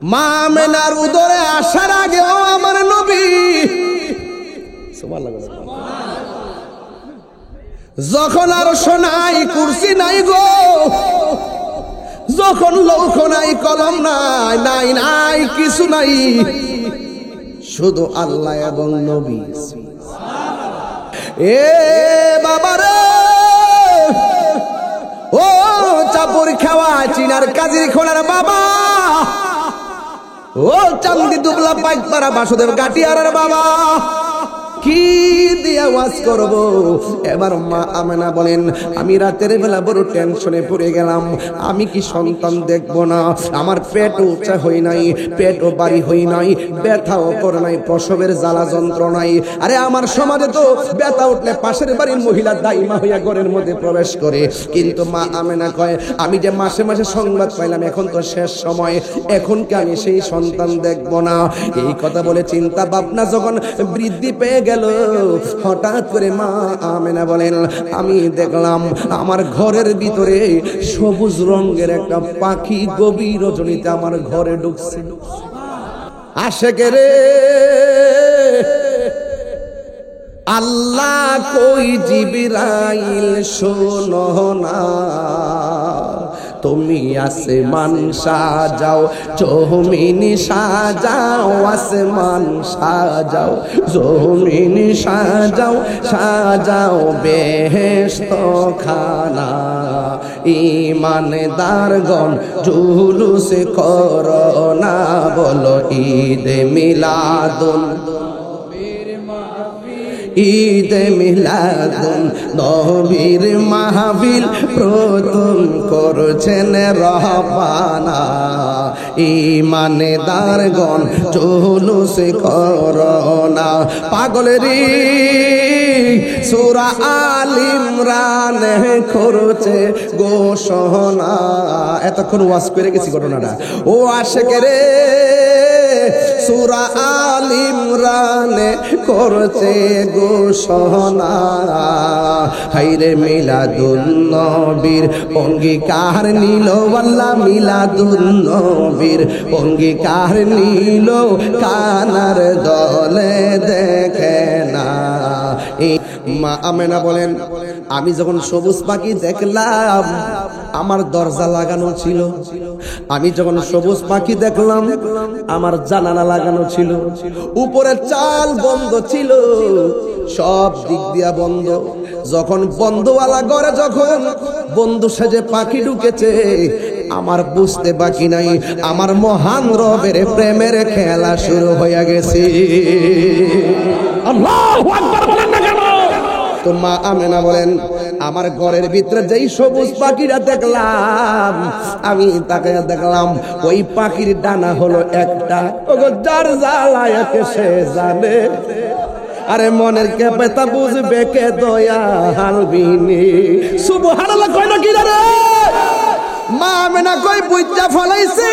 মা আমেনার উদরে আসার আগেও আমার নবী সুবহানাল্লাহ, যখন আর সোনাই কুরসি নাই গো, যখন লৌহ নাই কলম নাই, নাই নাই কিছু নাই, শুধু আল্লাহ এবং নবী। এ বাবারে, ও চাপুর খাওয়া চিনার কাজী খোলার বাবা, ও চান্দি দুবলা পাইকপাড়া বাসুদেব গাটিয়ারের বাবা, কি দিয়ে ওয়াজ করব? এবার মা আমেনা বলেন, আমি রাতের বেলা বড় টেনশনে পড়ে গেলাম। আমি কি সন্তান দেখব না? আমার পেটও উঁচা হই নাই, পেটও বাড়ি হই নাই, ব্যথাও করে নাই, প্রসবের জ্বালা যন্ত্রণাই। আরে আমার সমাজে তো ব্যথা উঠলে পাশের বাড়ির মহিলা দাইমা হইয়া ঘরের মধ্যে প্রবেশ করে। কিন্তু মা আমেনা কয়, আমি যে মাসে মাসে সংবাদ পাইলাম, এখন তো শেষ সময়, এখন কি আমি সেই সন্তান দেখব না? এই কথা বলে চিন্তা ভাবনা যখন বৃদ্ধি পেয়ে গেল, হঠাৎ করে মা আমেনা বলেন, আমি দেখলাম আমার ঘরের ভিতরে সবুজ রঙের একটা পাখি গভীর রজনীতে আমার ঘরে ঢুকছে। আশেকে রে, আল্লাহ কই জিবরাইল শোনো না, তুমি আসমান সাজাও, জমিন সাজাও, আসমান সাজাও, জমিন সাজাও, সাজাও বেহেশত খানা। ঈমানদারগণ জুলুস করো না, বলো ঈদে মিলাদুন, ঈদে মিলাদুন নবীর মাহফিল প্রথম করছেন রহবানা। ঈমানদারগণ জুলুস করোনা। পাগলেরই সূরা আল ইমরান করছে ঘোষণা। এতক্ষণ ওয়াজ করে গেছি ঘটনাটা। ও আশেক রে, সূরা আল ইমরান করছে ঘোষণা। হাইরে মিলাদুন নবীর অঙ্গীকার নিল, আল্লাহ মিলাদুন নবীর অঙ্গীকার নিল, কানার দলে দেখে না। মা আমেনা বলেন, আমি যখন সবুজ পাখি দেখলাম, আমার দরজা লাগানো ছিল। আমি যখন সবুজ পাখি দেখলাম, আমার জানালা লাগানো ছিল। উপরে চাল বন্ধ ছিল, সব দিক দিয়া বন্ধ। যখন বন্ধওয়ালা ঘরে যখন বন্ধু সেজে পাখি ঢুকেছে, আমার বুঝতে বাকি নাই, আমার মহান রবের প্রেমের খেলা শুরু হয়ে গেছে। আল্লাহু আকবার বলেন না কেন? তো মা আমেনা বলেন, আমার ঘরের ভিতরে যেই সবুজ পাখিটা দেখলাম, আমি তাকে দেখলাম ওই পাখির ডানা হলো একটা। ওগো যার জ্বালায় সে জানে, আরে মনের কে পেতা বুঝবে কে দয়া হালবিনি। সুবহানাল্লাহ কই না কি রে? মা আমেনা কই বুঝা ফলাইছি,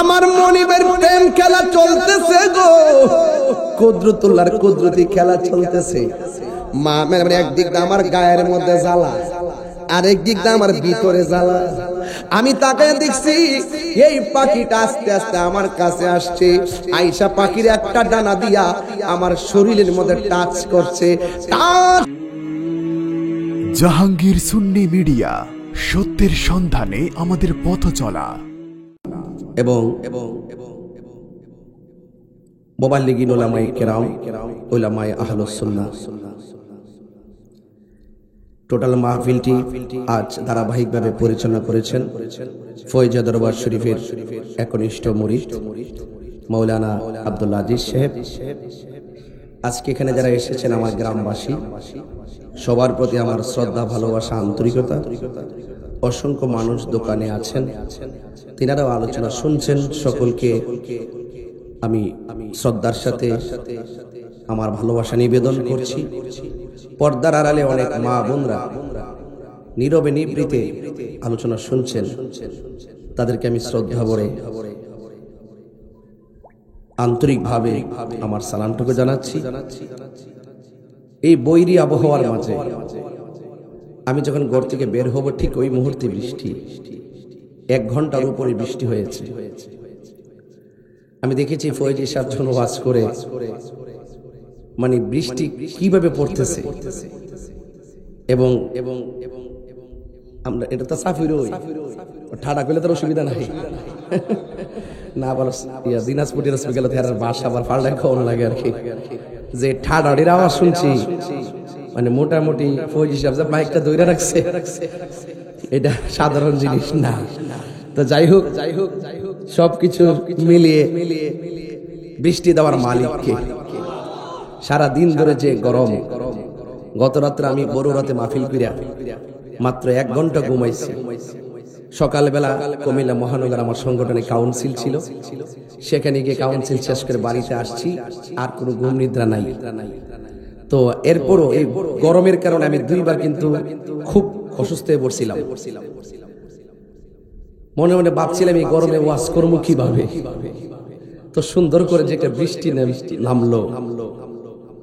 আমার মনিবের প্রেম খেলা চলতেছে গো, কুদরতুল্লাহর কুদরতি খেলা চলতেছে। মা আমেনা একদিক দিয়ে আমার গায়ের মধ্যে জ্বালা, আরেক দিক দিয়ে আমার ভিতরে জ্বালা। আমি তাকে দেখছি এই পাখিটা আস্তে আস্তে আমার কাছে আসছে, আইসা পাখির একটা ডানা দিয়া আমার শরীরের মধ্যে টাচ করছে। জাহাঙ্গীর সুন্নি মিডিয়া, সত্যের সন্ধানে আমাদের পথ চলা। এবং মুবাল্লিগিন উলামায়ে কেরাম, উলামায়ে আহলুস সুন্নাহ, টোটাল মাহফিলটি আজ ধারাবাহিকভাবে পরিচালনা করেছেন ফয়জা দরবার শরীফের একনিষ্ঠ মুরিদ মাওলানা আব্দুল আজিজ সাহেব। আজকে এখানে যারা এসেছেন আমার গ্রামবাসী, সবার প্রতি আমার শ্রদ্ধা, ভালোবাসা, আন্তরিকতা। অসংখ্য মানুষ দোকানে আছেন, তিনারাও আলোচনা শুনছেন। সকলকে আমি শ্রদ্ধার সাথে আমার ভালোবাসা নিবেদন করছি। পর্দার আড়ালে অনেক মা বোনরা নীরবে নিভৃতে আলোচনা শুনছেন, তাদেরকে আমি শ্রদ্ধা ভরে আন্তরিকভাবে আমার সালামটুকু জানাচ্ছি। এই বৈরী আবহাওয়ার মাঝে আমি যখন ঘর থেকে বের হব, ঠিক ওই মুহূর্তে বৃষ্টি। 1 ঘন্টার উপরে বৃষ্টি হয়েছে। আমি দেখেছি ফয়েজি সাহেব যখন ওয়াজ করে মানে বৃষ্টি কিভাবে পড়তেছে, এবং আমরা এটা তো সাফির ঠাডা করলে তার অসুবিধা নাই না, আবার দিনাজপুরের গেলে বাসা আবার পাল্টায় খাওয়ানো লাগে আর কি, যে ঠাডাটির আওয়াজ শুনছি মানে মোটামুটি ফৌজি সাহেব যে মাইকটা ধরে রাখছে এটা সাধারণ জিনিস না। তো যাই হোক সবকিছু মিলিয়ে বৃষ্টি দেওয়ার মালিককে, সারা দিন ধরে যে গরম, গত রাত্রে আমি বড় রাতে মাহফিল করিয়া মাত্র 1 ঘন্টা ঘুমাইছি। সকালবেলা কুমিল্লা মহানগর আমার সংগঠনে কাউন্সিল ছিল, সেখানে গিয়ে কাউন্সিল শেষ করে বাড়িতে আসছি, আর কোনো ঘুম নিদ্রা নাই। তো এরপরও এই গরমের কারণে আমি 2 বার কিন্তু খুব অসুস্থ হয়ে পড়ছিলাম। মনে মনে ভাবছিলাম এই গরমে ওয়াজ করবো কিভাবে। তো সুন্দর করে যে একটা বৃষ্টি নামলো,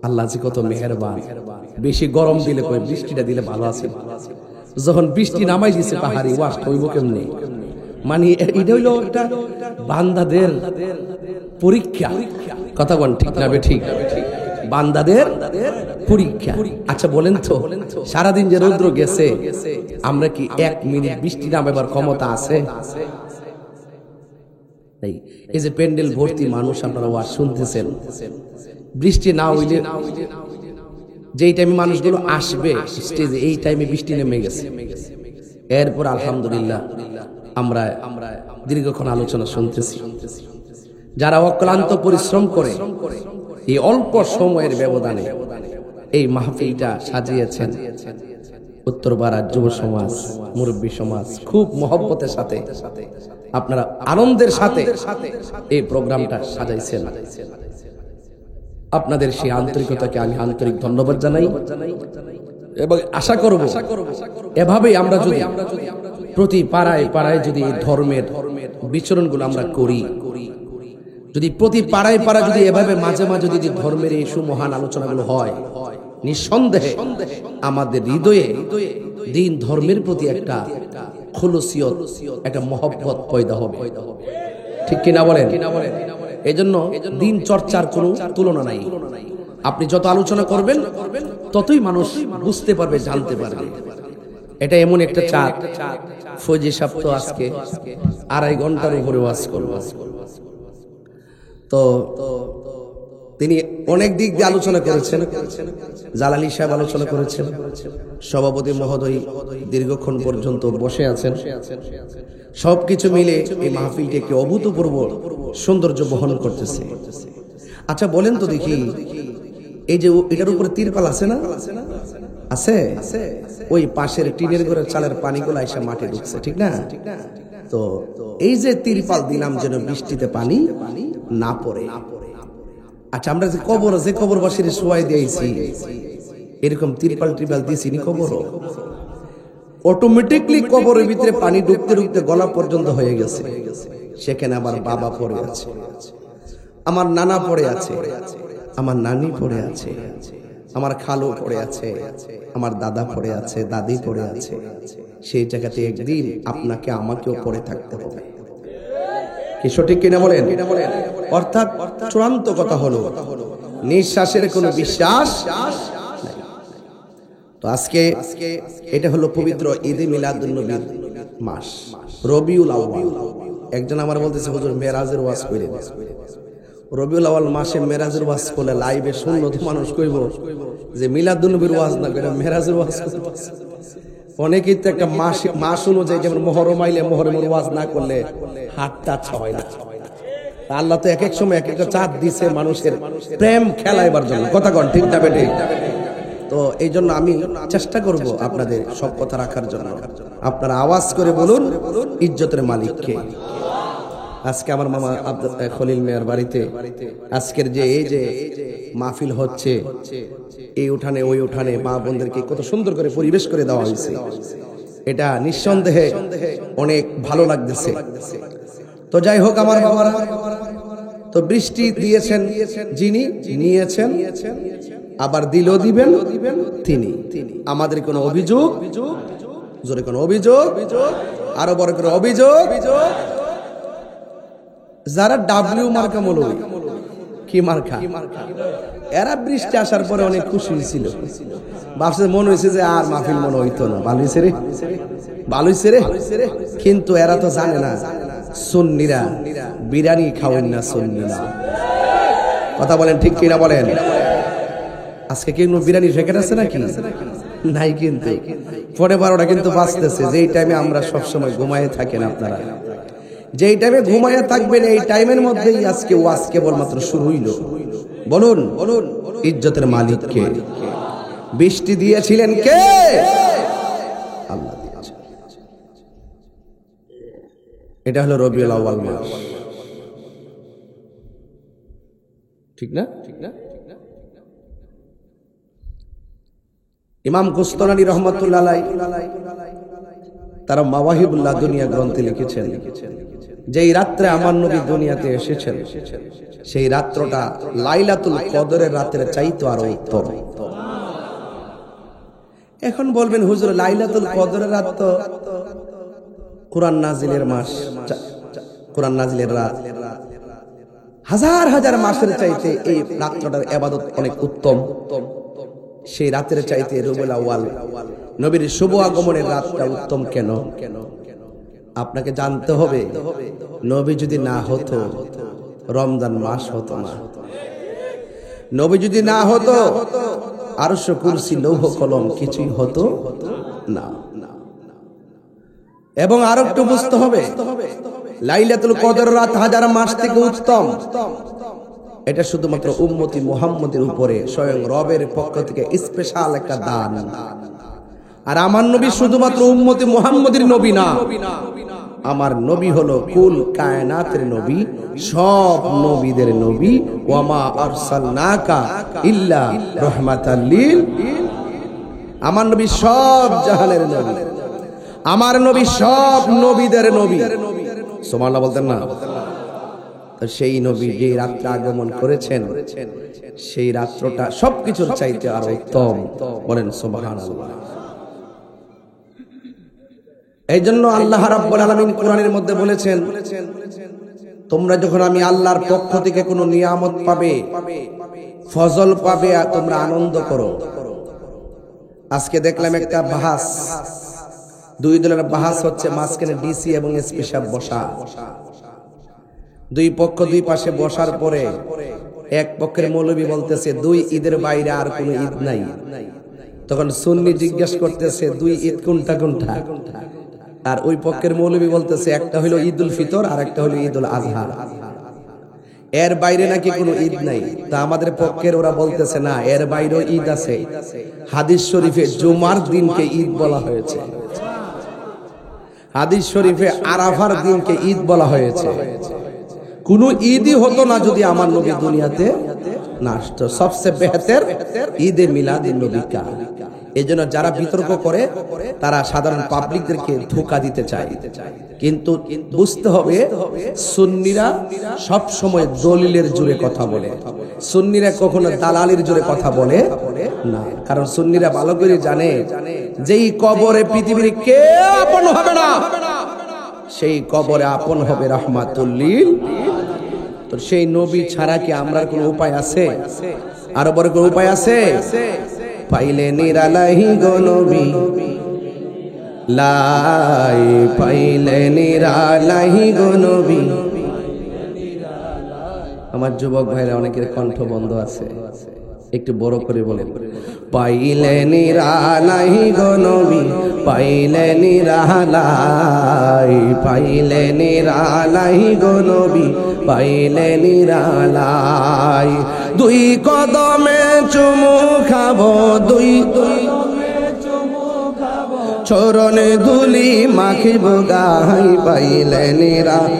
আল্লাহ যে কত মেহেরবান। বেশি গরম দিলে কই বৃষ্টিটা দিলে ভালো আছে। যখন বৃষ্টি নামাই দিছে পাহাড়ি, ওয়াজ হইব কেমনে? মানে এটা হইলো একটা বান্দাদের পরীক্ষা। কথা বল ঠিক না বে ঠিক? বান্দাদের পরীক্ষা। আচ্ছা বলেন তো, সারাদিন যে রৌদ্র গেছে, আমরা কি 1 মিনিট বৃষ্টি নামাবার ক্ষমতা আছে? এই যে প্যান্ডেল ভর্তি মানুষ, আপনারা ওয়াজ শুনতেছেন, বৃষ্টি না হইলে যেই টাইমে মানুষগুলো আসবে স্টেজে, এই টাইমে বৃষ্টি নেমে গেছে। এরপর আলহামদুলিল্লাহ আমরা দীর্ঘক্ষণ আলোচনা শুনতেছি। যারা অক্লান্ত পরিশ্রম করে এই অল্প সময়ের ব্যবধানে এই মাহফিলটা সাজিয়েছেন, উত্তরপাড়ার যুব সমাজ, মুরব্বী সমাজ খুব মহব্বতের সাথে, আপনারা আনন্দের সাথে এই প্রোগ্রামটা সাজাইছেন। আপনাদের সেই আন্তরিকতাকে আমি আন্তরিক ধন্যবাদ জানাই, এবং আশা করব এভাবেই আমরা যদি প্রতি পাড়ায় পাড়ায় যদি ধর্মের বিচরণগুলো আমরা করি, যদি প্রতি পাড়ায় পাড়ায় যদি এভাবে মাঝে মাঝে যদি ধর্মের এই সুমহান আলোচনাগুলো হয়, নিঃসন্দেহে আমাদের হৃদয়ে দিন ধর্মের প্রতি একটা খুলুসিয়ত, একটা মহব্বত পয়দা হবে। ঠিক কিনা বলেন? এই জন্য দিন চর্চার কোনো তুলনা নাই। আপনি যত আলোচনা করবেন ততই মানুষ বুঝতে পারবে, জানতে পারবে। এটা এমন একটা চাঁদ, ফৌজি সাহেব তো আজকে 2.5 ঘন্টার উপরে ওয়াজ করবে। তো তিনি অনেক দিক দিয়ে আলোচনা করেছেন। জালালী সাহেব আলোচনা করেছেন, সভাপতি মহোদয় দীর্ঘক্ষণ পর্যন্ত বসে আছেন। সবকিছু মিলে এই মাহফিলটি একটি অভূতপূর্ব সৌন্দর্য বহন করতেছে। আচ্ছা বলেন তো দেখি, এই যে এটার উপরে তিরপাল আছে না? আছে। ওই পাশের টিনের ঘরের চালের পানিগুলো এসে মাঠে ঢুকছে, ঠিক না? তো এই যে তিরপাল দিলাম যেন বৃষ্টিতে পানি না পড়ে। আচ্ছা আমরা যে কবরবাসীর শোয়াই দিয়েছি, এরকম তিরপাল দিয়েছি নি কবর, অটোমেটিকলি কবরের ভিতরে পানি ঢুকতে ঢুকতে গলা পর্যন্ত হয়ে গেছে। সেখানে আমার বাবা পড়ে আছে, আমার নানা পড়ে আছে, আমার নানি পড়ে আছে, আমার খালু পড়ে আছে, আমার দাদা পড়ে আছে, দাদি পড়ে আছে। সেই জায়গাতে একদিন আপনাকে আমাকেও পড়ে থাকতে হবে। কি সঠিক কিনা বলেন? অর্থাৎ চূড়ান্ত কথা হলো নিঃশ্বাসের কোনো বিশ্বাস নাই। তো আজকে এটা হলো পবিত্র ঈদে মিলাদুন্নবীর মাস, রবিউল আউয়াল। একজন আমার বলতেছে হুজুর মেরাজের ওয়াজ কইরেন। রবিউল আউয়াল মাসে মেরাজের ওয়াজ করলে লাইভে শুনলো তো মানুষ কইব যে মিলাদুন্নবীর ওয়াজ না করে মেরাজের ওয়াজ করতে। অনেকেই তো একটা মাস অনুযায়ী, যেমন মহরম আইলে মহরমের ওয়াজ না করলে হাতটা ছয় না। আল্লাহ তো এক এক সময় এক একটা চাঁদ দিছে মানুষের প্রেম খেলাইবার জন্য। কথা কন ঠিক না বেটে? তো এই জন্য আমি চেষ্টা করব আপনাদের সব কথা রাখার জন্য। আপনারা আওয়াজ করে বলুন ইজ্জতের মালিককে। আজকে আমার মামা খলিল মিয়ার বাড়িতে আজকের যে এই যে মাহফিল হচ্ছে, এই উঠানে ওই উঠানে মা বোনদেরকে কত সুন্দর করে পরিবেশ করে দেওয়া হয়েছে, এটা নিঃসন্দেহে অনেক ভালো লাগতেছে। তো যাই হোক আমার বাবারা, তো বৃষ্টি দিয়েছেন যিনি, নিয়েছেন আবার দিল দিবেন তিনি। আমাদের কোনো অভিযোগ, জোরে কোনো অভিযোগ আরো বড় করে অভিযোগ, যারা ডাব্লিউ মার্কা মৌলবী, কি মার্কা, এরা বৃষ্টি আসার পরে অনেক খুশি ছিল, ভাবছে মনে হয়েছে যে আর মাহফিল মনে হইতো না, ভালো হয়েছে রে, ভালো হয়েছে রে। কিন্তু এরা তো জানে না সুন্নিরা বিরিয়ানি খাওয়েন না, সুন্নিরা। কথা বলেন ঠিক কিনা বলেন? আজকে কি বিরিয়ানি প্যাকেট আছে নাকি? নাই। কিন্তু পরে 12টা কিন্তু বাঁচতেছে, যেই টাইমে আমরা সবসময় ঘুমায়ে থাকেন আপনারা, যেই টাইমে ঘুমায়ে থাকবেন এই টাইমের মধ্যেই আজকে ওয়াজ কেবলমাত্র শুরু হইল। বলুন বলুন, ইজ্জতের মালিক কে? বৃষ্টি দিয়েছিলেন কে? আল্লাহ দিয়েছেন। এটা হলো রবিউল আউয়াল মাস, ঠিক না? ইমাম কুস্তালানী রহমাতুল্লাহ আলাইহি তারা মাওয়াহিবুল্লাহ দুনিয়া গ্রন্থে লিখেছেন, যেই রাত্রে আমার নবী দুনিয়াতে এসেছেন সেই রাত্রটা লাইলাতুল কদরের রাতের চাইতে আরো উত্তম। এখন বলবেন হুজুর, লাইলাতুল কদরের রাত তো কোরআন নাজিলের মাস, কোরআন নাজিলের রাত, হাজার হাজার মাসের চাইতে এই রাত্রটার ইবাদত অনেক উত্তম। সেই রাতের চাইতে রবিউল আউয়াল নবীর শুভ আগমনের রাতটা উত্তম কেন? আপনাকে জানতে হবে, নবী যদি না হতো রমজান মাস হতো না, নবী যদি না হতো আরশ কুরসি লৌহ কলম কিছুই হতো না। এবং আরো একটু বুঝতে হবে, লাইলাতুল কদর রাত হাজার মাস থেকে উত্তম। এটা শুধুমাত্র উম্মতি মুহাম্মদের উপরে স্বয়ং রবের পক্ষ থেকে স্পেশাল একটা দান। আর আমার নবী শুধুমাত্র উম্মতি মুহাম্মদের নবী না, আমার নবী হলো কুল কায়নাতের নবী, সব নবীদের নবী। ওয়ামা আরসালনাকা ইল্লা রাহমাতাল লিল, আমার নবী সব জাহানের নবী, আমার নবী সব নবীদের নবী। সুবহানাল্লাহ বলতেন না? তো সেই নবী যে রাত্রে আগমন করেছেন সেই রাত্রটা সবকিছুর চাইতে আরো উত্তম। বলেন সুবহানাল্লাহ। এই জন্য আল্লাহ রাব্বুল আলামিন কোরআনের মধ্যে বলেছেন, তোমরা যখন আমি আল্লাহর পক্ষ থেকে কোনো নিয়ামত পাবে, ফজল পাবে, আর তোমরা আনন্দ করো। আজকে দেখলাম একটা বাহাস, দুই দলের বাহাস হচ্ছে, মাঝখানে ডিসি এবং এসপি সাহেব বসা, দুই পক্ষ দুই পাশে বসার পরে এক পক্ষের মৌলবী বলতেছে দুই ঈদের বাইরে আর কোনো ঈদ নাই। তখন সুন্নি জিজ্ঞেস করতেছে দুই ঈদ কোনটা কোনটা? আর ওই পক্ষের মৌলবী বলতেছে একটা হলো ঈদুল ফিতর আর একটা হলো ঈদুল আজহা, এর বাইরে নাকি কোনো ঈদ নাই। তা আমাদের পক্ষের ওরা বলতেছে না, এর বাইরেও ঈদ আছে। হাদিস শরীফে জুমার দিনকে ঈদ বলা হয়েছে, হাদিস শরীফে আরাফার দিনকে ঈদ বলা হয়েছে। কোন ঈদই হতো না যদি আমার নবী দুনিয়াতে না আসতো। সবচেয়ে বেহতের ঈদে মিলাদুন নবী কা। এজন্য যারা বিতর্ক করে তারা সাধারণ পাবলিকদেরকে ধোঁকা দিতে চায়। কিন্তু বুঝতে হবে, সুন্নিরা সব সময় দলিলের জোরে কথা বলে, সুন্নিরা কখনো দালালির জোরে কথা বলে না। কারণ সুন্নিরা ভালো করে জানে যেই কবরে পৃথিবীর কেউ আপন হবে না, সেই কবরে আপন হবে রাহমাতুল লিল। তো সেই নবী ছাড়া কি আমরা কোনো উপায় আছে? আরো বড় কোনো উপায় আছে? পাইলে নিরালাহি গো নবী লাই, পাইলে নিরালাহি গো নবী। আমার যুবক ভাইরা অনেকের কণ্ঠ বন্ধ আছে, একটু বড় করে বলেন, পাইলে নিরালাই গো নবী, পাইলে নিরালাই, পাইলে নিরালাই গো নবী, পাইলে নিরালাই। দুই কদমে চুমু খাবো, দুই চরণে ধুলি মাখিব গাই, পাইলে নিরালাই,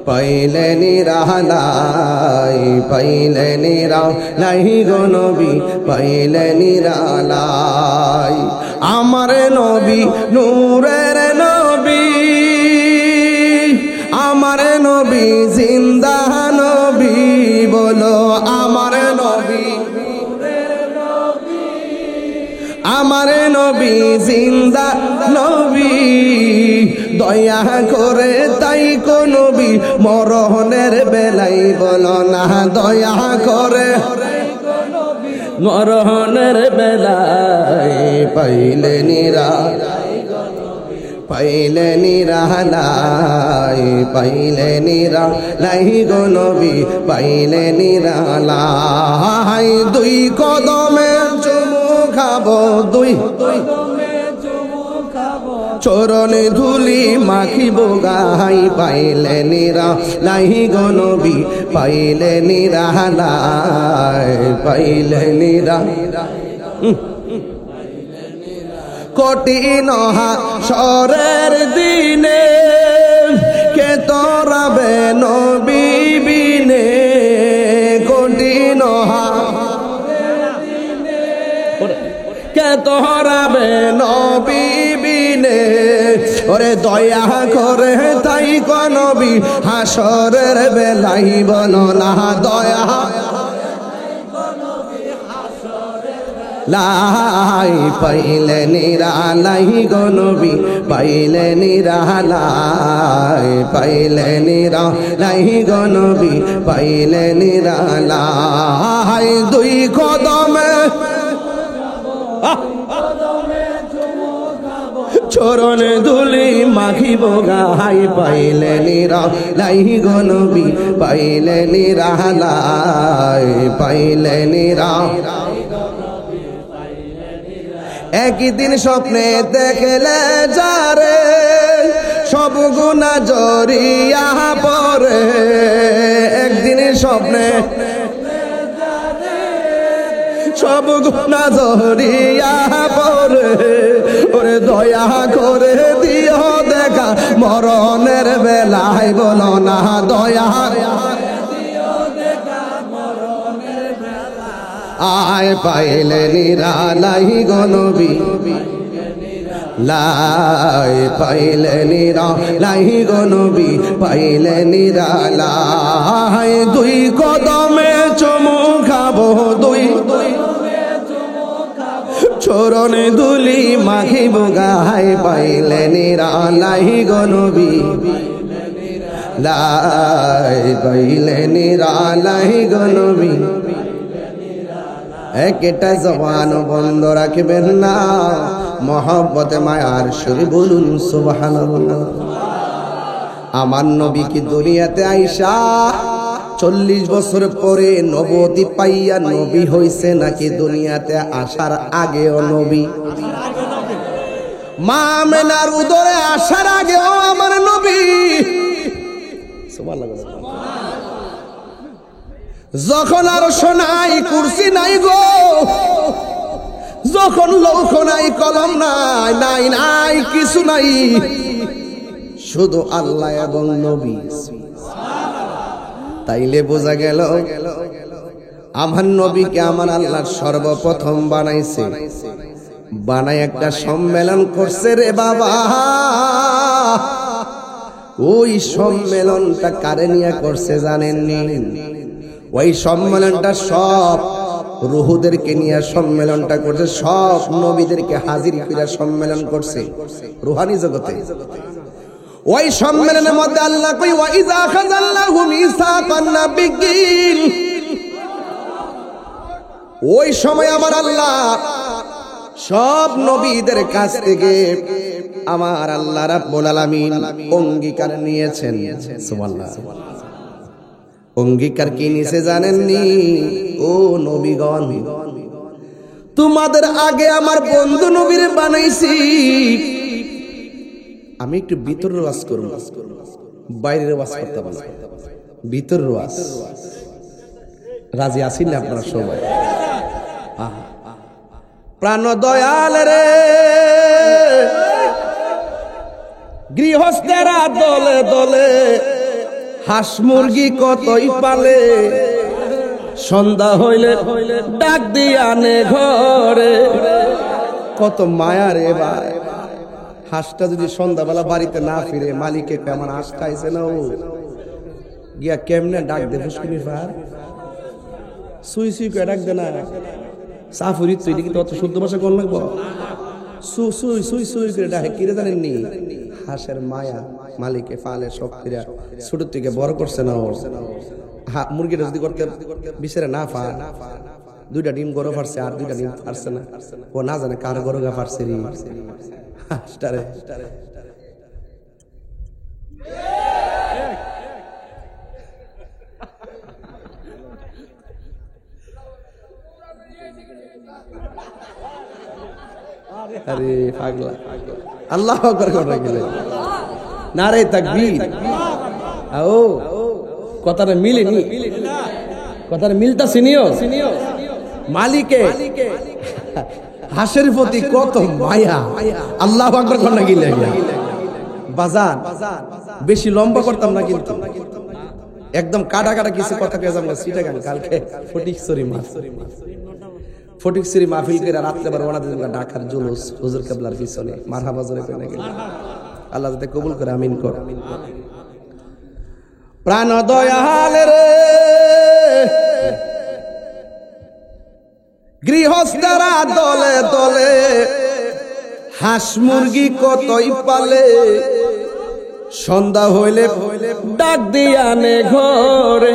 পাইলে নিরালাই, পাইলে নিরালাই গো নবী, পাইলে নিরালাই। আমার নবী নূরের নবী, আমার নবী জিন্দা নবী, বলো আমার নবী, আমার নবী জিন্দা নবী, দয়া করে তাই কোন নবী মরণের বেলাই বলো না দয়া করে মরণের বেলায় পাইলে নিরালাই পাইলে নিরালাই গো নবী পাইলে নিরালাই দুই কদমে চুমু খাবো দুই চরণে ধুলি মাখিব গাই পাইলে নিরালাই গো নবী পাইলে নিরালাই পাইলে কঠিন হাসরের দিনে কে তোরাবে নবী বিনে কঠিন কে তোরাবে নবী বিনে ওরে দয়া করে তাই কোন নবী হাসরের বেলাই বলো না দয়া লাই পাইলে নিরালাই গো নবী পাইলে নিরালাই পাইলে নিরালাই গো নবী পাইলে নিরালাই দুই কদমে চরণে ধুলি মাখিব গাই পাইলে নিরালাই গো নবী পাইলে নিরালাই পাইলে নিরালাই একদিন স্বপ্নে দেখলে যারে সব গুনাহ জড়িয়া পড়ে একদিন স্বপ্নে সব গুনাহ জড়িয়া পড়ে ওরে দয়া করে দিও দেখা মরণের বেলায় বলো না দয়া আয় পাইলে নিরালাই গো নবী লাই পাইলে নিরালাই গো নবী পাইলে নিরালাই দুই কদমে চুমু খাবো দুই চরণে ধুলি মাখিব গাই পাইলে নিরালাই গো নবী লাই পাইলে নিরালাই গো নবী একটা জবান বন্ধ রাখবেন না মহব্বতে মায়ার সুরে বলুন সুবহানাল্লাহ আমার নবী কি দুনিয়াতে আইসা 40 বছর পরে নবুয়তি পাইয়া নবী হইছে নাকি দুনিয়াতে আসার আগেও নবী মা আমেনার উদরে আসার আগেও আমার নবী সুবহানাল্লাহ যখন আর সোনাই কুরসি নাই গো যখন লৌহ নাই কলম নাই নাই নাই কিছু নাই শুধু আল্লাহ এবং নবী তাইলে বোঝা গেল আমার নবীকে আমার আল্লাহ সর্বপ্রথম বানাইছে বানাই একটা সম্মেলন করছে রে বাবা ওই সম্মেলনটা কারে নিয়ে করছে জানেননি ওই সম্মেলনটা সব রুহুদেরকে নিয়ে সম্মেলনটা করছে সব নবীদেরকে হাজির করে সম্মেলন করছে রুহানি জগতে ওই সম্মেলনের মধ্যে আল্লাহ কই ওয়া ইযা খাযাল্লাহু মিসাকান নাবিয়্যিন ওই সময় আমার আল্লাহ সব নবীদের কাছ থেকে আমার আল্লাহ রাব্বুল আলামিন অঙ্গীকার নিয়েছেন সুবহানাল্লাহ অঙ্গীকার কি নিছে জানেননি ও নবীগণ তোমাদের আগে আমার বন্ধু নবীরে বানাইছি আমি একটু ভিতরের ওয়াজ করব বাইরের ওয়াজ করতে পারবো ভিতরের ওয়াজ রাজি আছেন না আপনারা সবাই প্রাণ দয়াল রে গৃহস্থেরা দলে দলে হাঁস মুরগি কতই পালে সন্ধ্যা হইলে ডাক দিয়ে আনে ঘরে কত মায়া রে ভাই হাঁসটা যদি সন্ধ্যাবেলা বাড়িতে না ফিরে মালিকে আমার হাঁস খাইছে না ও গিয়া কেমনে ডাক দে ফুসকুনি ফার সুই সুই করে ডাক দে না সাফুরি তুই কি তো অত শুদ্ধ ভাষা কোন লাগবো সুই সুই সুই সুই করে ডাকে কিরে জানেননি হাঁসের মায়া মালিকে ফালে শক্তিরা ছোট থেকে বড় করছে না ও মুরগিটা যদি করতে বিছারে না ফা দুইটা ডিম গরো ফারছে আর দুইটা ডিম ফারছে না ও না জানে কার গরো গা ফারছে রে হাঁসটারে আরে পাগলা আল্লাহু আকবার করে গেলে নারে তাকবীর ও কথাটা মিলেনি কথাটা মিলতাছে নিও মালিকে হাঁসের প্রতি কত মায়া আল্লাহু আকবার করে গেলে বাজার বেশি লম্বা করতাম না কিন্তু একদম কাটা কাটা কিছু কথা কয়ে যাবো সিটাগাং কালকে ফটিকছড়ি মাছ ফটিকছড়ি মাহফিল করে রাত্রে বার ওনা দিন ঢাকার জুলুস হুজুর কেবলার পিছনে মারহাবা জোরে কইনা গেল আল্লাহ যাতে কবুল করে আমিন কর প্রাণ দয়াল রে গৃহস্থরা দলে দলে হাঁস মুরগি কতই পালে সন্ধ্যা হইলে ডাক দিয়া নে ঘরে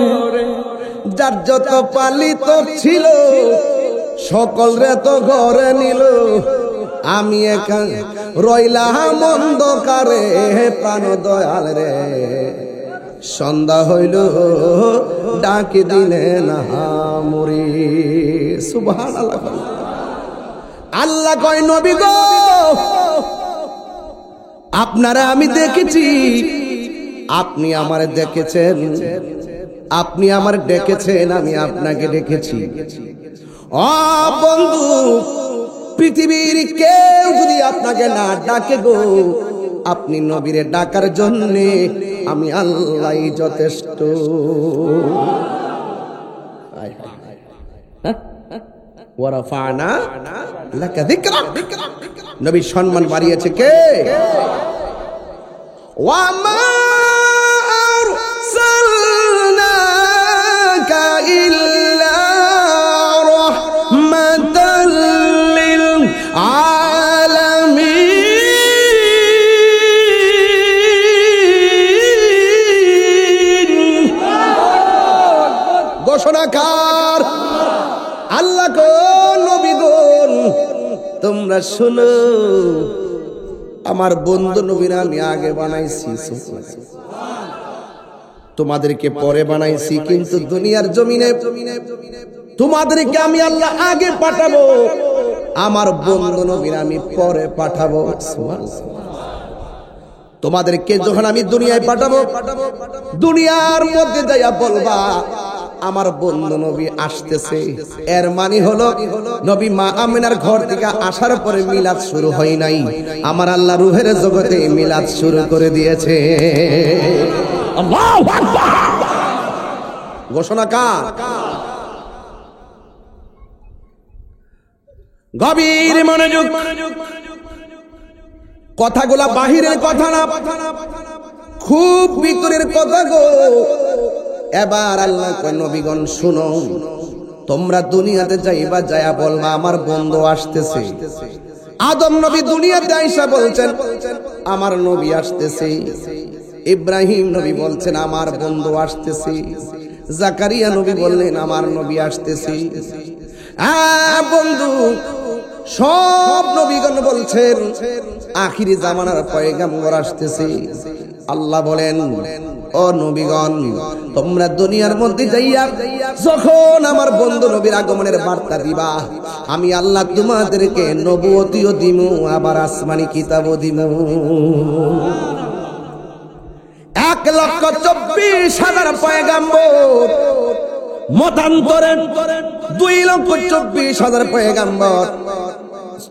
যার যত পালিত ছিল সকল রে তো ঘরে নিল আমি একা রইলাম অন্ধকারে প্রাণ দয়াল রে সন্ধ্যা হইল ডাকি দিলে না মরি সুবহানাল্লাহ আল্লাহ কয় নবী গো আপনারা আমি দেখেছি আপনি আমারে দেখেছেন আপনি আমার ডেকেছেন আমি আপনাকে ডেকেছি ও বন্ধু পৃথিবীর কেউ যদি আপনাকে না ডাকে গো আপনি নবীরে ডাকার জন্য আমি আল্লাহই যথেষ্ট ওয়ারাফানা লাকা যিকরাক নবী সম্মান বাড়িয়েছে কে ওয়া মা আরসালনাকা ইল্লা রাহমাতাল লিল আলামিন ঘোষণাকার আল্লাহ গো নবী গো তোমরা শোনো আমার বন্ধু নবীরা আমি আগে বানাইছি তোমাদেরকে পরে বানাইছি কিন্তু দুনিয়ার জমিনে তোমাদেরকে আমি আল্লাহ আগে পাঠাবো আমার বন্ধু নবীরা আমি পরে পাঠাবো তোমাদেরকে যখন আমি দুনিয়ায় পাঠাবো দুনিয়ার মধ্যে যাইয়া বলবা আমার বন্ধু নবী আসতেছে এর মানে হলো নবী মা আমিনার ঘর থেকে আসার পরে মিলাদ শুরু হয় নাই আমার আল্লাহ রূহের জগতে মিলাদ শুরু করে দিয়েছে আল্লাহু আকবার ঘোষণা কার গভীর মনোযোগ কথাগুলা বাহিরের কথা না খুব ভিতরের কথা গো এবার আল্লাহ কয় নবীগণ শুনো তোমরা দুনিয়াতে যাইবা যায়া বলবা আমার বন্ধু আসতেছে আদম নবী দুনিয়াতে আইসা বলছেন আমার নবী আসতেছে ইব্রাহিম নবী বলছেন আমার বন্ধু আসতেছে জাকারিয়া নবী বললেন আমার নবী আসতেছে বন্ধু সব নবীগণ বলছেন আখিরি জামানার পয়গাম্বর আসতেছে আল্লাহ বলেন ও নবীগণ তোমরা দুনিয়ার মধ্যে যাইয়া যখন আমার বন্ধু নবীর আগমনের বার্তা দিবা আমি আল্লাহ তোমাদেরকে নবুয়তিও দিমু আবার আসমানি কিতাবও দিমু 1,24,000 পয়গাম্বর মতান্তরে 2,24,000 পয়গাম্বর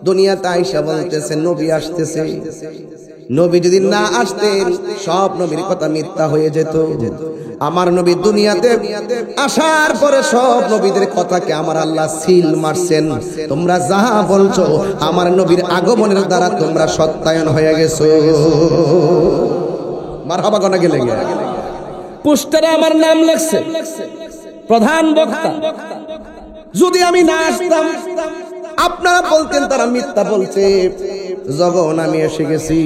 দুনিয়াতে আইসা বলতেছে নবী আসতেছে নবী যদি না আসতেন সব নবীর কথা মিথ্যা হয়ে যেত আমার নবী দুনিয়াতে আসার পরে সব নবীদের কথাকে আমার আল্লাহ সিল মারছেন তোমরা যা বলছো আমার নবীর আগমনের দ্বারা তোমরা সত্যায়ন হয়ে গেছো মারহাবা কোনা গেলে পোস্টারে আমার নাম লাগছে প্রধান বক্তা যদি আমি না আসতাম আপনারা বলতেন তারা মিথ্যা বলছে যখন আমি এসে গেছি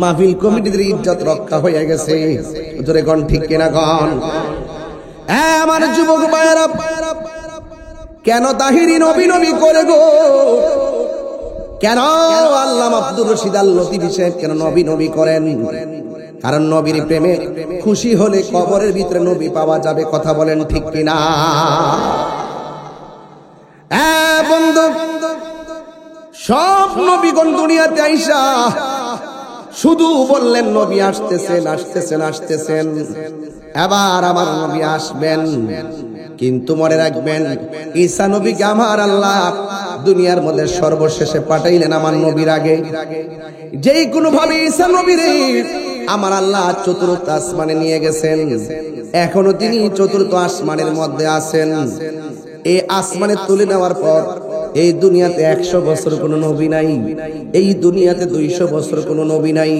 মাহফিল কমিটিদের ইজ্জত রক্ষা হয়ে গেছে। জোরে গণ ঠিক কিনা গণ? আমার যুবক ভাইয়েরা, কেন তাহিরি নবী নবী করে গো? কেন আল্লামা আব্দুর রশিদ আল লতিফী সাহেব কেন নবী নবী করেন? কারণ নবীর প্রেমে খুশি হলে কবরের ভিতরে নবী পাওয়া যাবে। কথা বলেন ঠিক কিনা? বন্ধু, সব নবীগণ দুনিয়াতে আইসা শুধু বললেন নবী আসতেছেন আসতেছেন আসতেছেন, এবার আমার নবী আসবেন। কিন্তু মনে রাখবেন, ঈসা নবীকে আমার আল্লাহ দুনিয়ার মধ্যে সর্বশেষে পাঠাইলেন আমার নবীর আগে। যেই কোনো ভাবে ঈসা নবীরে আমার আল্লাহ চতুর্থ আসমানে নিয়ে গেছেন। এখনো তিনি চতুর্থ আসমানের মধ্যে আছেন। এই আসমানে তুলে নেওয়ার পর এই দুনিয়াতে 100 বছর কোনো নবী নাই, এই দুনিয়াতে 200 বছর কোনো নবী নাই,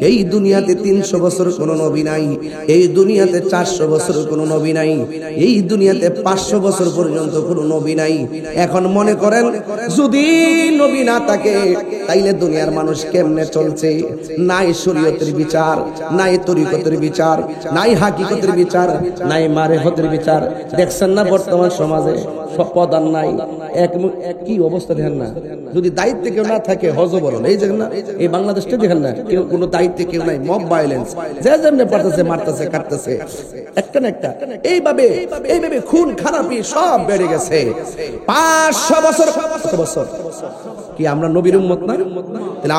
এই দুনিয়াতে 300 বছর কোনো নবী নাই, এই দুনিয়াতে 400 বছর কোনো নবী নাই, এই দুনিয়াতে 500 বছর পর্যন্ত কোনো নবী নাই। এখন মনে করেন যদি নবী না থাকে তাইলে দুনিয়ার মানুষ কেমনে চলছে? নাই শরীয়তের বিচার, নাই তরিকতের বিচার, নাই হাকিকতের বিচার, নাই মারেফতের বিচার। দেখছেন না বর্তমান সমাজে সব পদান নাই, কি অবস্থা দেখেন না? যদি দায়িত্বে কেউ না থাকে হজ বলুন, এই দেখেন না এই বাংলাদেশটা দেখেন না, কেউ কোনো দায়িত্বে কেউ নাই, মব ভায়োলেন্স, যে যেমনে পারতেছে মারতেছে কাটতেছে, একটা না একটা এইভাবে খুন খারাপি সব বেড়ে গেছে। 500 বছর বছর কি আমরা নবীর উম্মত না? তাহলে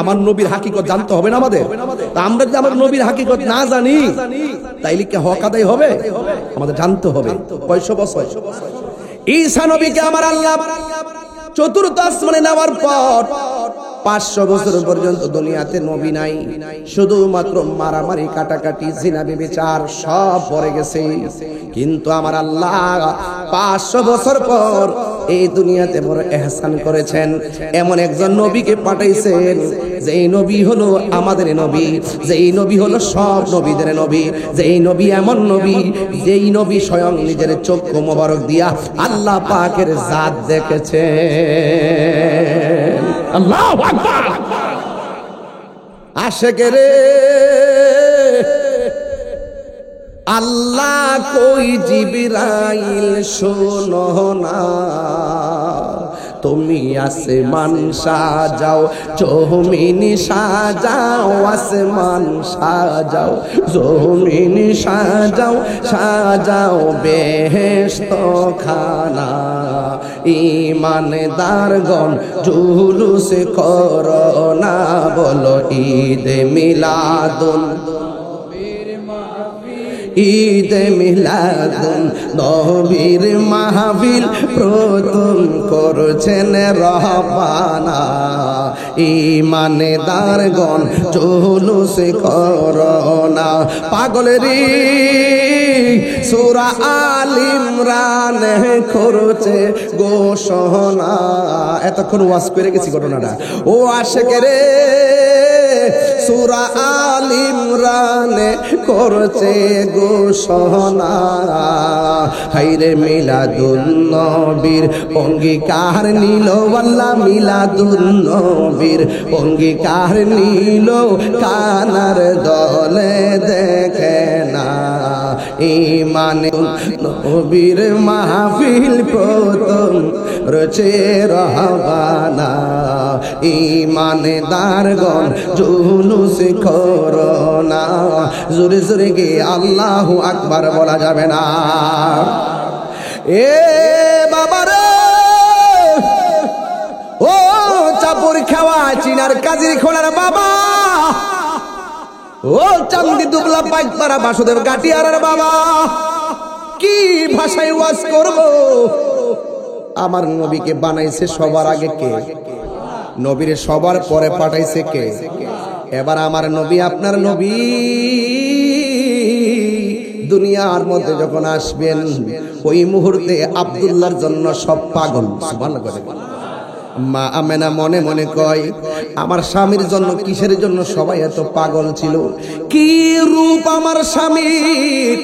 আমার নবীর হাকিকত জানতে হবে না আমাদের? তা আমরা যদি আমার নবীর হাকিকত না জানি তাইলে কি হক আদায় হবে? আমাদের জানতে হবে। 500 বছর ঈসা নবীকে আমার আল্লাহ চতুর্থ আসমানে নেওয়ার পর 500 বছর পর্যন্ত দুনিয়াতে নবী নাই। শুধুমাত্র মারামারি, কাটাকাটি, জিনা, ব্যভিচার সব পড়ে গেছে। কিন্তু আমার আল্লাহ 500 বছর পর এই দুনিয়াতে বড় ইহসান করেছেন। এমন একজন নবীকে পাঠাইছেন যেই নবী হলো আমাদের নবী, যেই নবী হলো সব নবীদের নবী, যেই নবী এমন নবী যেই নবী স্বয়ং নিজের চক্ষু মোবারক দিয়া আল্লাহ পাকের জাত দেখেছেন। আল্লাহু আকবার। আশেকে রে আল্লাহ কই জিবরাইল শোনো না, তুমি আসমান সাজাও, জমিন সাজাও, আসমান সাজাও, জমিন সাজাও, সাজাও বেহেশত খানা। ঈমানদারগণ জুলুস করো না, বলো ঈদ মিলাদুন, ঈদ মিলাদুন নবীর মাহফিল প্রথম করছেন রহবানা। ঈমানদারগণ জুলুস করোনা। পাগলেরই সূরা আল ইমরান করছে ঘোষণা। এতক্ষণ ওয়াজ করে গেছি ঘটনাটা। ও আশেকে রে সূরা আল ইমরান করছে ঘোষণা। হাইরে মিলাদুন নবীর অঙ্গীকার নিল, আল্লাহ মিলাদুন নবীর অঙ্গীকার নিল, কানার দলে দেখে না। ঈমানে নবীর মাহফিল প্রথম রচে রহবানা। ঈমানদারগণ জুলুস করোনা। জোরে জোরে গে আল্লাহু আকবার বলা যাবে না? এ বাবা রে, ও চাপুর খাওয়া চিনার কাজী খোলার বাবা, ও চান্দি দুবলা পাইকপাড়া বাসুদেব গাটিয়ার বাবা, কি ভাষায় ওয়াজ করব? আমার নবীকে বানাইছে সবার আগে কে? নবীরে সবার পরে পাঠাইছে কে? এবার আমার নবী, আপনার নবী দুনিয়ার মধ্যে যখন আসবেন ওই মুহূর্তে আব্দুল্লাহর জন্য সব পাগল। সুবহানাল্লাহ। মা আমেনা মনে মনে কয়, আমার স্বামীর জন্য কিসের জন্য সবাই এত পাগল ছিল? কি রূপ আমার স্বামীর,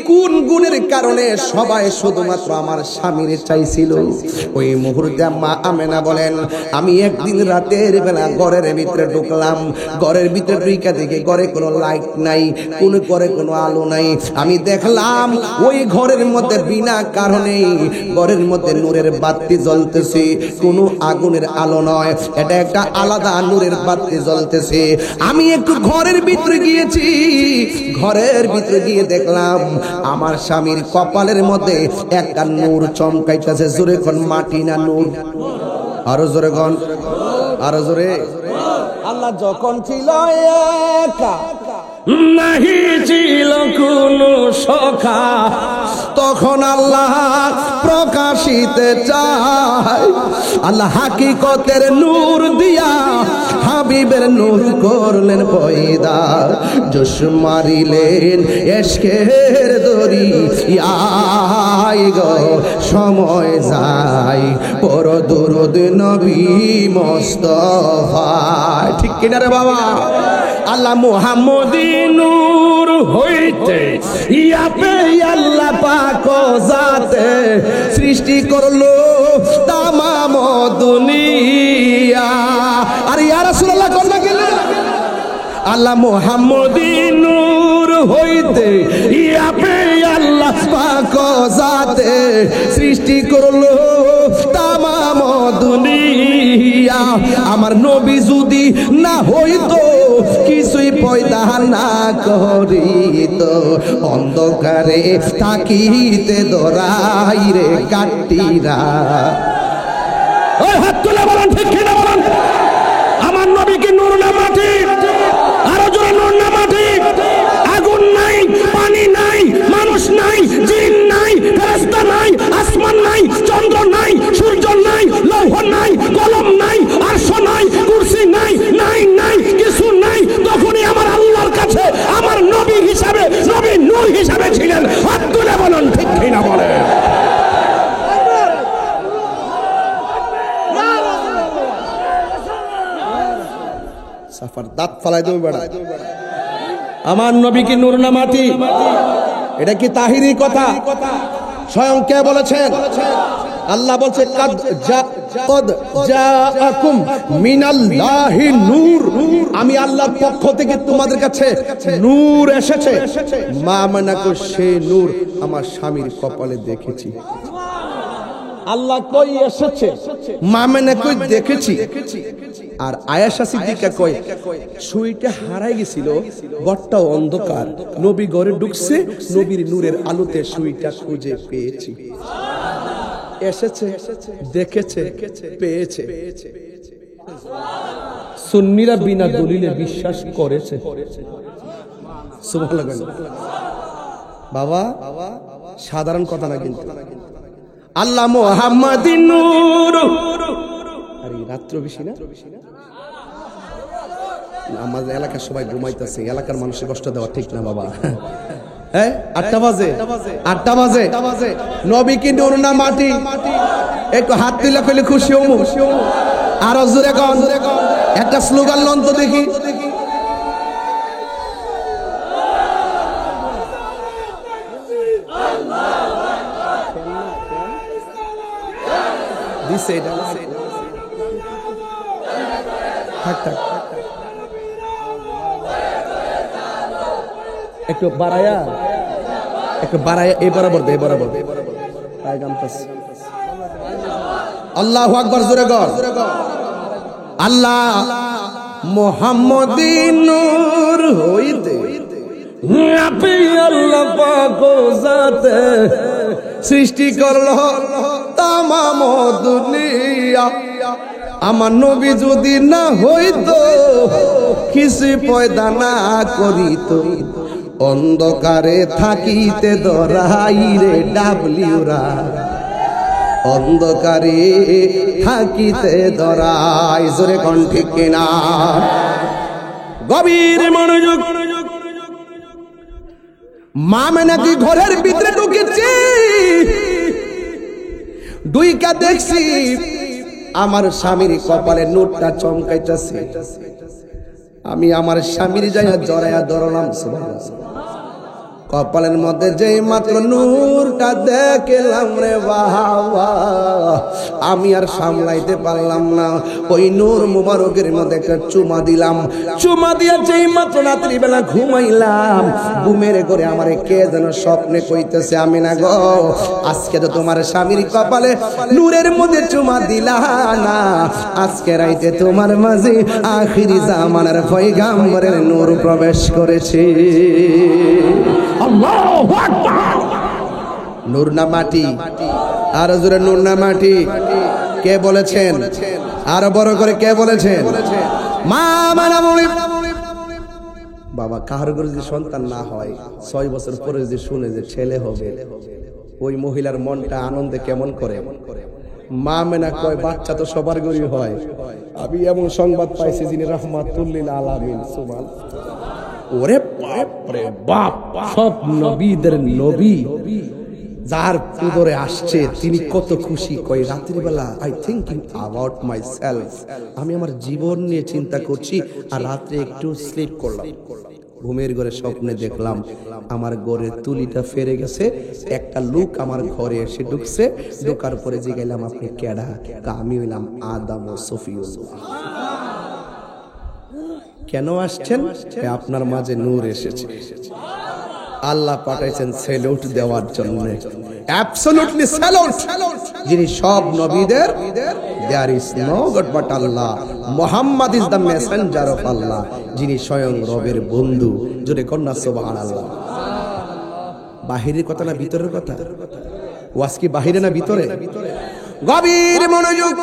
কোন গুণের কারণে সবাই শুধুমাত্র আমার স্বামীর চাইছিল? ওই মুহূর্তে মা আমেনা বলেন, আমি একদিন রাতের বেলা ঘরের ভিতরে ঢুকলাম, ঘরের ভিতরে ঢুকে দেখি ঘরে কোনো লাইট নাই, কোন ঘরে কোনো আলো নাই। আমি দেখলাম ওই ঘরের মধ্যে বিনা কারণে ঘরের মধ্যে নূরের বাতি জ্বলতেছে, কোনো আগুনের আলো নয়, এটা একটা আলাদা নূরের বাতি জ্বলতেছে। আমি একটু ঘরের ভিতরে গিয়েছি, ঘরের ভিতরে গিয়ে দেখলাম আমার স্বামীর কপালের মধ্যে একটা নূর চমকাইতেছে। জোরে কোন মাটি না নূর? আরো জোরে কোন, আরো জোরে। আল্লাহ যখন ছিল একা, নাহি ছিল কোনো সখা, তখন আল্লাহ প্রকাশিতে চায়। আল্লাহ হাকিকতের নূর দিয়া হাবিবের নূর করলেন পয়দা, জোশ মারিলেন এশকের দরিয়ায় গো, সময় যায় পর দুরুদ নবী মুস্তাফা। ঠিক কিনা রে বাবা? আল্লাহ মুহাম্মদী নূর হইতে ইয়াপে আল্লাহ পাক জাতে সৃষ্টি করলো তামাম দুনিয়া। আর ইয়া রাসূলুল্লাহ কোন না গেলে আল্লাহ মুহাম্মদী নূর হইতে ইয়াপে আল্লাহ পাক জাতে সৃষ্টি করলো তামাম দুনিয়া। আমার নবী যদি না হইতো, কিছুই পয়দা না করিত, অন্ধকারে থাকিতে দরাই রে কাটিরা। ওই হাত তুলে বলেন ঠিক কিনা বলেন? আমার নবী কি নূর না মাটি? আরো জোরে নূর না মাটি? আগুন নাই, পানি নাই, মানুষ নাই, জিন নাই, ফেরেশতা নাই, আসমান নাই, চন্দ্র নাই, সূর্য নাই, লৌহ নাই, কলম নাই, আরশ নাই, কুরসি নাই, নাই নাই কিছু নাই। তখনই আমার আল্লাহর কাছে আমার নবী হিসাবে, নবী নূর হিসাবে ছিলেন। হাত তুলে বলেন ঠিক কিনা বলেন? সাফার দাঁত ফালাই দেবো বেড়া। আমার নবী কি নূর না মাটি? এটা কি তাহিরি কথা? স্বয়ং কে বলেছেন? আল্লাহ বলছে কাদ জাআকুম মিনাল্লাহি নূর, আমি আল্লাহর পক্ষ থেকে তোমাদের কাছে নূর এসেছে। মা মানাকু সেই নূর আমার স্বামীর কপালে দেখেছি। আল্লাহ কই এসেছে, মা মানাকু দেখেছি। আর আয়েশা সিদ্দিকা কয় সুইটা হারাই গেছিল, ঘরটাও অন্ধকার, নবী ঘরে ঢুকছে, নবীর নূরের আলোতে সুইটা খুঁজে পেয়েছি। এসেছে, দেখেছে, পেয়েছে। সুন্নিরা বিনা দলিলে বিশ্বাস করেছে। সুবহানাল্লাহ। বাবা সাধারণ কথা না কিন্তু। আল্লাহ মুহাম্মাদি নূর। আরে রাত্র বেশি না? আমাদের এলাকার সবাই ঘুমাইতেছে, এলাকার মানুষের কষ্ট দেওয়া ঠিক না বাবা। হ্যাঁ 8টা বাজে, 8টা বাজে। নবী কি নূর না মাটি? একটু হাত তুলে কইলে খুশি হমু। আরো জোরে কোন, একটা স্লোগান লন তো দেখি। দিছে এটা থাক থাক, একটু বাড়ায়া, একটু বাড়ায়া, এই বরাবর দে, এই বরাবর আল্লাহু আকবার জোরে গর। আল্লাহ মুহাম্মদী নূর হইতে আপনি আল্লাহ পাক জাতে সৃষ্টি করলো তামাম দুনিয়া। আমার নবী যদি না হইতো, কিছু পয়দা না করিত, অন্ধকারে থাকিতে দরাই রে ডাবলিউরা, অন্ধকারে থাকিতে দরাই। জোরে কোন ঠিক কিনা? গভীর মনোযোগ। মা নাকি ঘরের ভিতরে ঢুকেছি, দুইকা দেখছি আমার স্বামীর কপালে নূরটা চমকাইতেছে। আমি আমার স্বামীর যাইয়া জড়াইয়া ধরলাম। কপালের মধ্যে যেই মাত্র নূরটা দেখলাম রে বাবা, আমি আর সামলাইতে পারলাম না। ওই নূর মুবারকের মধ্যে একটা চুমা দিলাম। চুমা দিয়ে যেই মাত্র রাত্রিবেলা ঘুমাইলাম, ঘুমের ঘরে আমারে কে যেন স্বপ্নে কইতেছে, আমি না গো, আজকে তো তোমার স্বামীর কপালে নূরের মধ্যে চুমা দিলা না, আজকে রাইতে তোমার মাঝে আখিরি জামানার পয়গাম্বরের নূর প্রবেশ করেছে। আল্লাহু আকবার। নূর না মাটি? আর জোরে নূর না মাটি? কে বলেছেন? আরো বড় করে কে বলেছেন? মা মানা বলি। বাবা, কাহার ঘরে যদি সন্তান না হয়, 6 বছর পরে যদি শুনে যে ছেলে হবে, ওই মহিলার মনটা আনন্দে কেমন করে? মা মেনা কয়, বাচ্চা তো সবার ঘরেই হয়। আমি এমন সংবাদ পাইছি যিনি রাহমাতুল লিল আলামিন। সুবহানাল্লাহ। ওরে বাপ রে বাপ, সব নবীদের নবী যার উদরে আসছে তিনি কত খুশি। কই রাত্রিবেলা I thinking about my self, আমি আমার জীবন নিয়ে চিন্তা করছি, আর রাত্রে একটু স্লিপ করলাম। ঘুমের ঘরে স্বপ্নে দেখলাম আমার ঘরের তুলিটা ফেরে গেছে, একটা লোক আমার ঘরে এসে ঢুকছে। ঢোকার পরে জিগাইলাম, আপনি কেডা? আমি হইলাম আদম ও সফিউল্লাহ। কেন আসছেন? আপনার মাঝে নূর এসেছে, আল্লাহ পাঠাইছেন স্যালুট দেওয়ার জন্য। Absolutely salute. যিনি সব নবীদের, there is no god but Allah, Muhammad is the messenger of Allah, যিনি স্বয়ং রবের বন্ধু। জোরে কন্যা সুবহানাল্লাহ। বাহিরের কথা না ভিতরের কথা? ওয়াজ কি বাহিরে না ভিতরে? গভীর মনোযোগ।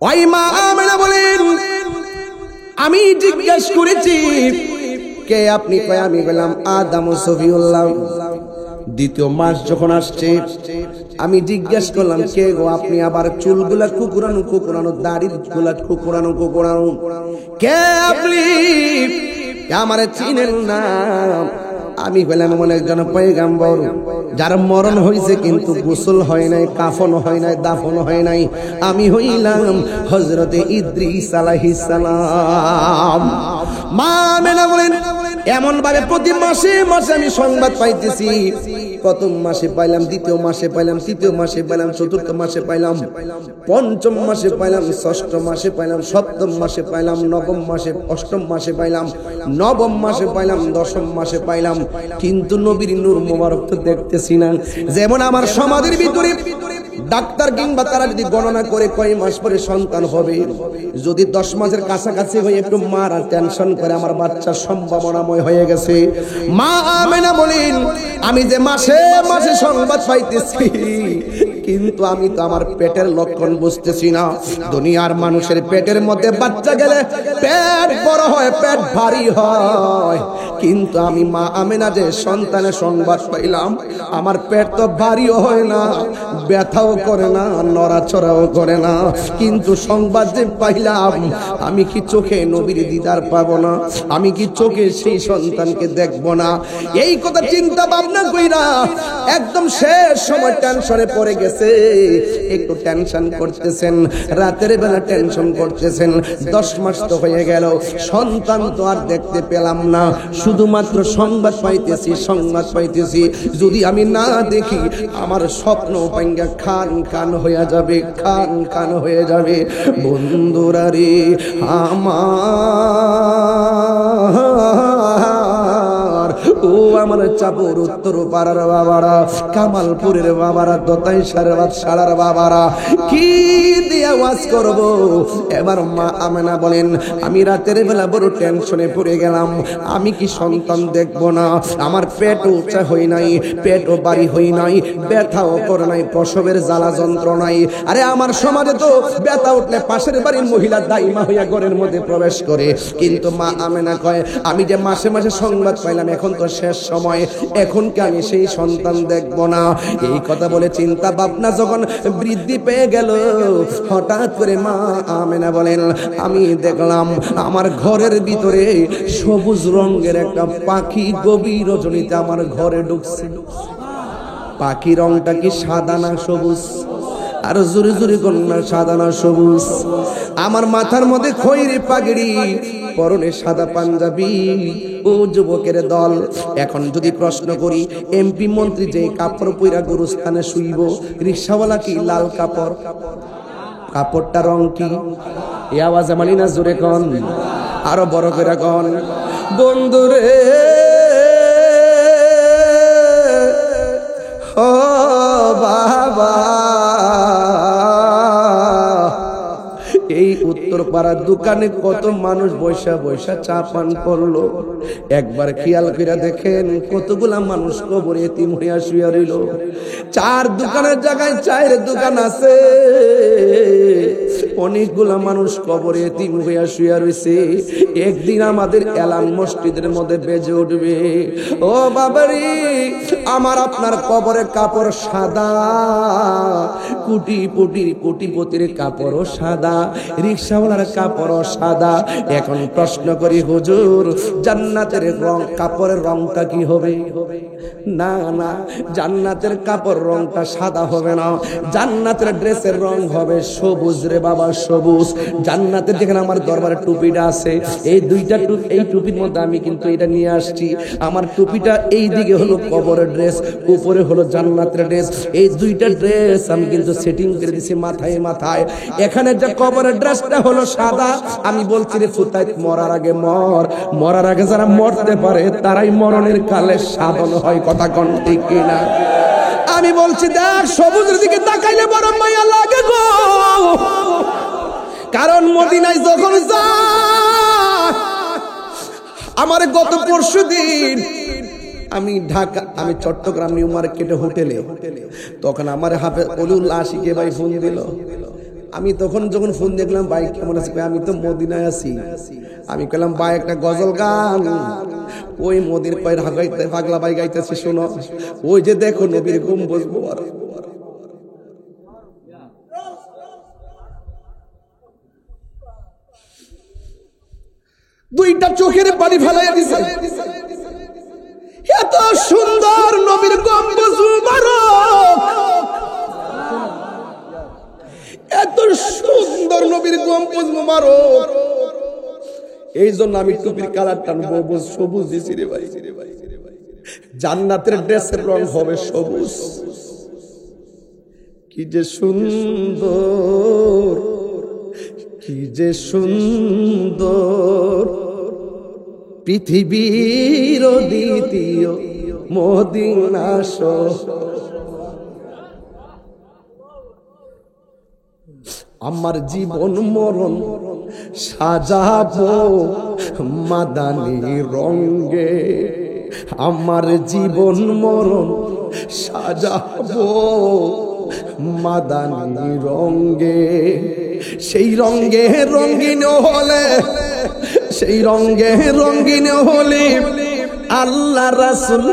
ওই মা আমেনা বলেন, আমি জিজ্ঞেস করেছি কে আপনি? কয় আমি বললাম আদম ও সফিউল্লাহ। দ্বিতীয় মাস যখন আসছে, আমি জিজ্ঞেস করলাম কে গো আপনি? আবার চুলগুলা কুকুরানো কুকুরানো, দাড়ি গুলা কুকুরানো কুকুরানো, কে আপনি? আমারে চিনেন না? আমি বললাম এমন একজন পয়গাম্বর যার মরণ হয়েছে কিন্তু গোসল হয় নাই, কাফন হয় নাই, দাফন হয় নাই। আমি হইলাম হযরতে ইদ্রিস আলাইহিস সালাম। মা আমেনা বলেন, এমন ভাবে প্রতি মাসে মাসে আমি সংবাদ পাইতেছি। প্রথম মাসে পাইলাম, দ্বিতীয় মাসে পাইলাম, তৃতীয় মাসে পাইলাম, চতুর্থ মাসে পাইলাম, পঞ্চম মাসে পাইলাম, ষষ্ঠ মাসে পাইলাম, সপ্তম মাসে পাইলাম, নবম মাসে, অষ্টম মাসে পাইলাম, নবম মাসে পাইলাম, দশম মাসে পাইলাম। কিন্তু নবীর নূর মোবারক তো দেখতেছি না। যেমন আমার সমাধির ভিতরে ডাক্তার কিংবা তারা যদি গণনা করে কয় মাস পরে সন্তান হবে, যদি 10 মাসের কাছাকাছি হয়ে একটু মারা টেনশন করে আমার বাচ্চা সম্ভাবনাময় হয়ে গেছে। মা আমেনা বলেন, আমি যে মাসে মাসে সংবাদ পাইতেছি, কিন্তু আমি তো আমার পেটের লক্ষণ বুঝতেছি না। দুনিয়ার মানুষের পেটের মধ্যে বাচ্চা গেলে পেট বড় হয়, পেট ভারী হয়, কিন্তু আমি মা আমেনা যে সন্তানের সংবাদ পাইলাম, আমার পেট তো ভারীও হয় না, ব্যথাও করে না, নড়াচড়াও করে না, কিন্তু সংবাদ যে পাইলাম, আমি কি চোখে নবীর দিদার পাবো না? আমি কি চোখে সেই সন্তানকে দেখবো না? এই কথা চিন্তা ভাবনা কইরা একদম শেষ সময় টেনশনে পড়ে গেছে। একটু টেনশন করতেছেন, রাতের বেলা টেনশন করতেছেন। 10 মাস তো হয়ে গেল, সন্তান তো আর দেখতে পেলাম না, শুধুমাত্র সংবাদ পাইতেছি, সংবাদ পাইতেছি। যদি আমি না দেখি আমার স্বপ্ন ভাঙ্গা খান খান হয়ে যাবে, খান খান হয়ে যাবে। বন্ধুরা রে আমার, ও আমার চাপুর উত্তর পাড়ার বাবারা, কামালপুরের বাবারা, দতাইশার সারার বাবারা, কি দিয়ে ওয়াজ করব? এবার মা আমেনা বলেন, আমি রাতের বেলা বড় টেনশনে পড়ে গেলাম। আমি কি সন্তান দেখব না? আমার পেট উঁচা হই নাই, পেটও বাড়ি হই নাই, ব্যথাও করে নাই, প্রসবের জ্বালা যন্ত্রণাই। আরে আমার সমাজে তো ব্যথা উঠলে পাশের বাড়ির মহিলা দাইমা হইয়া ঘরের মধ্যে প্রবেশ করে। কিন্তু মা আমেনা কয়, আমি যে মাসে মাসে সংবাদ পাইলাম, এখন তো শেষ সময়, এখন কি আমি সেই সন্তান দেখব না? এই কথা বলে চিন্তা ভাবনা যখন বৃদ্ধি পেয়ে গেল, হঠাৎ করে মা আমেনা বলেন, আমি দেখলাম আমার ঘরের ভিতরে সবুজ রঙের একটা পাখি গভীর রজনীতে আমার ঘরে ঢুকছে। পাখি রংটা কি সাদা না সবুজ? আর জোরে জোরে কন্যা, সাদা না সবুজ? আমার মাথার মধ্যে খয়েরি পাগড়ি, পরনে সাদা পাঞ্জাবি, ও যুবকের দল। এখন যদি প্রশ্ন করি, এমপি মন্ত্রী যে কাপড় পইরা গুরুস্থানে শুইব, রিকশাওয়ালা কি লাল কাপড়? কাপড়টা রং কি? এই আওয়াজে মানি না, জোরে কন, আরো বড় করে কন। বন্ধুরে ও বাবা, এই উত্তর পাড়ার দোকানে কত মানুষ বৈশা বৈশা চা পান করলো। একবার খেয়াল করে দেখেন কতগুলা মানুষ কবরে এতিম হইয়া শুয়ে রইল। চার দোকানের জায়গায় চায়ের দোকান আছে, অনেকগুলা মানুষ কবরে এতিম হইয়া শুয়ে রইছে। একদিন আমাদের এলান মসজিদের মধ্যে বেজে উঠবে, ও বাবারি আমার আপনার কবরের কাপড় সাদা, কোটিপতির কাপড়ও সাদা, রিকশাওয়ালার কাপড়ও সাদা। এখন প্রশ্ন করি হুজুর, জান্নাতের রং কাপড়ের রংটা কি হবে? না না, জান্নাতের কাপড় রংটা সাদা হবে না, জান্নাতের ড্রেসের রং হবে সবুজ রে বাবা, সবুজ। জান্নাতের যেখানে আমার দরবারে টুপিটা আছে, এই দুইটা টুপি, এই টুপির মধ্যে আমি কিন্তু এটা নিয়ে আসছি। আমার টুপিটা এই দিকে হলো কবরের ড্রেস, উপরে হলো জান্নাতের ড্রেস। এই দুইটা ড্রেস আমি কিন্তু সেটিং করে দিছি মাথায় মাথায়। এখানে যে কবরের ড্রেসটা হলো সাদা, আমি বলছি রে ফুতাইত, মরার আগে যারা মরতে পারে তারাই মরণের কালে সাধন হয়। কথা কোন ঠিক কিনা? আমি বলছি দেখ, সবুজের দিকে তাকাইলে বড় মায়া লাগে গো, কারণ মদিনায় যখন যায়, আমার গত পরশুদিন আমি চট্টগ্রাম নিউ মার্কেটে হোটেলে, তখন আমার হাফেজ অলিউল আশিকে ভাই ফোন দিল। আমি তখন যখন ফোন দেখলাম, ভাই কেমন আছে? আমি তো মদিনায় আছি। আমি কইলাম ভাই একটা গজল গান। ওই মদির কয় গাইতে পাগলা ভাই গাইতেছে, শোনো, ওই যে দেখো নবীর গম্বুজ মোবারক। দুইটা চোখের পানি ফেলাইয়া দিছে, এত সুন্দর নবীর গম্বুজ মোবারক, এত সুন্দর নবীর গম্বুজ মোবারক। এই জন্য আমি টুপির কালারটা সবুজ দিছি রে ভাই। জান্নাতের ড্রেসের রং হবে সবুজ। কি যে সুন্দর, কি যে সুন্দর, পৃথিবীর দ্বিতীয় মদিনা শহর। আমার জীবন মরণ সাজাবো মাদানী রঙে, আমার জীবন মরণ সাজাবো মাদানী রঙে। সেই রঙে রঙিন হলে, সেই রঙে রঙিন হলে আল্লাহ রাসূল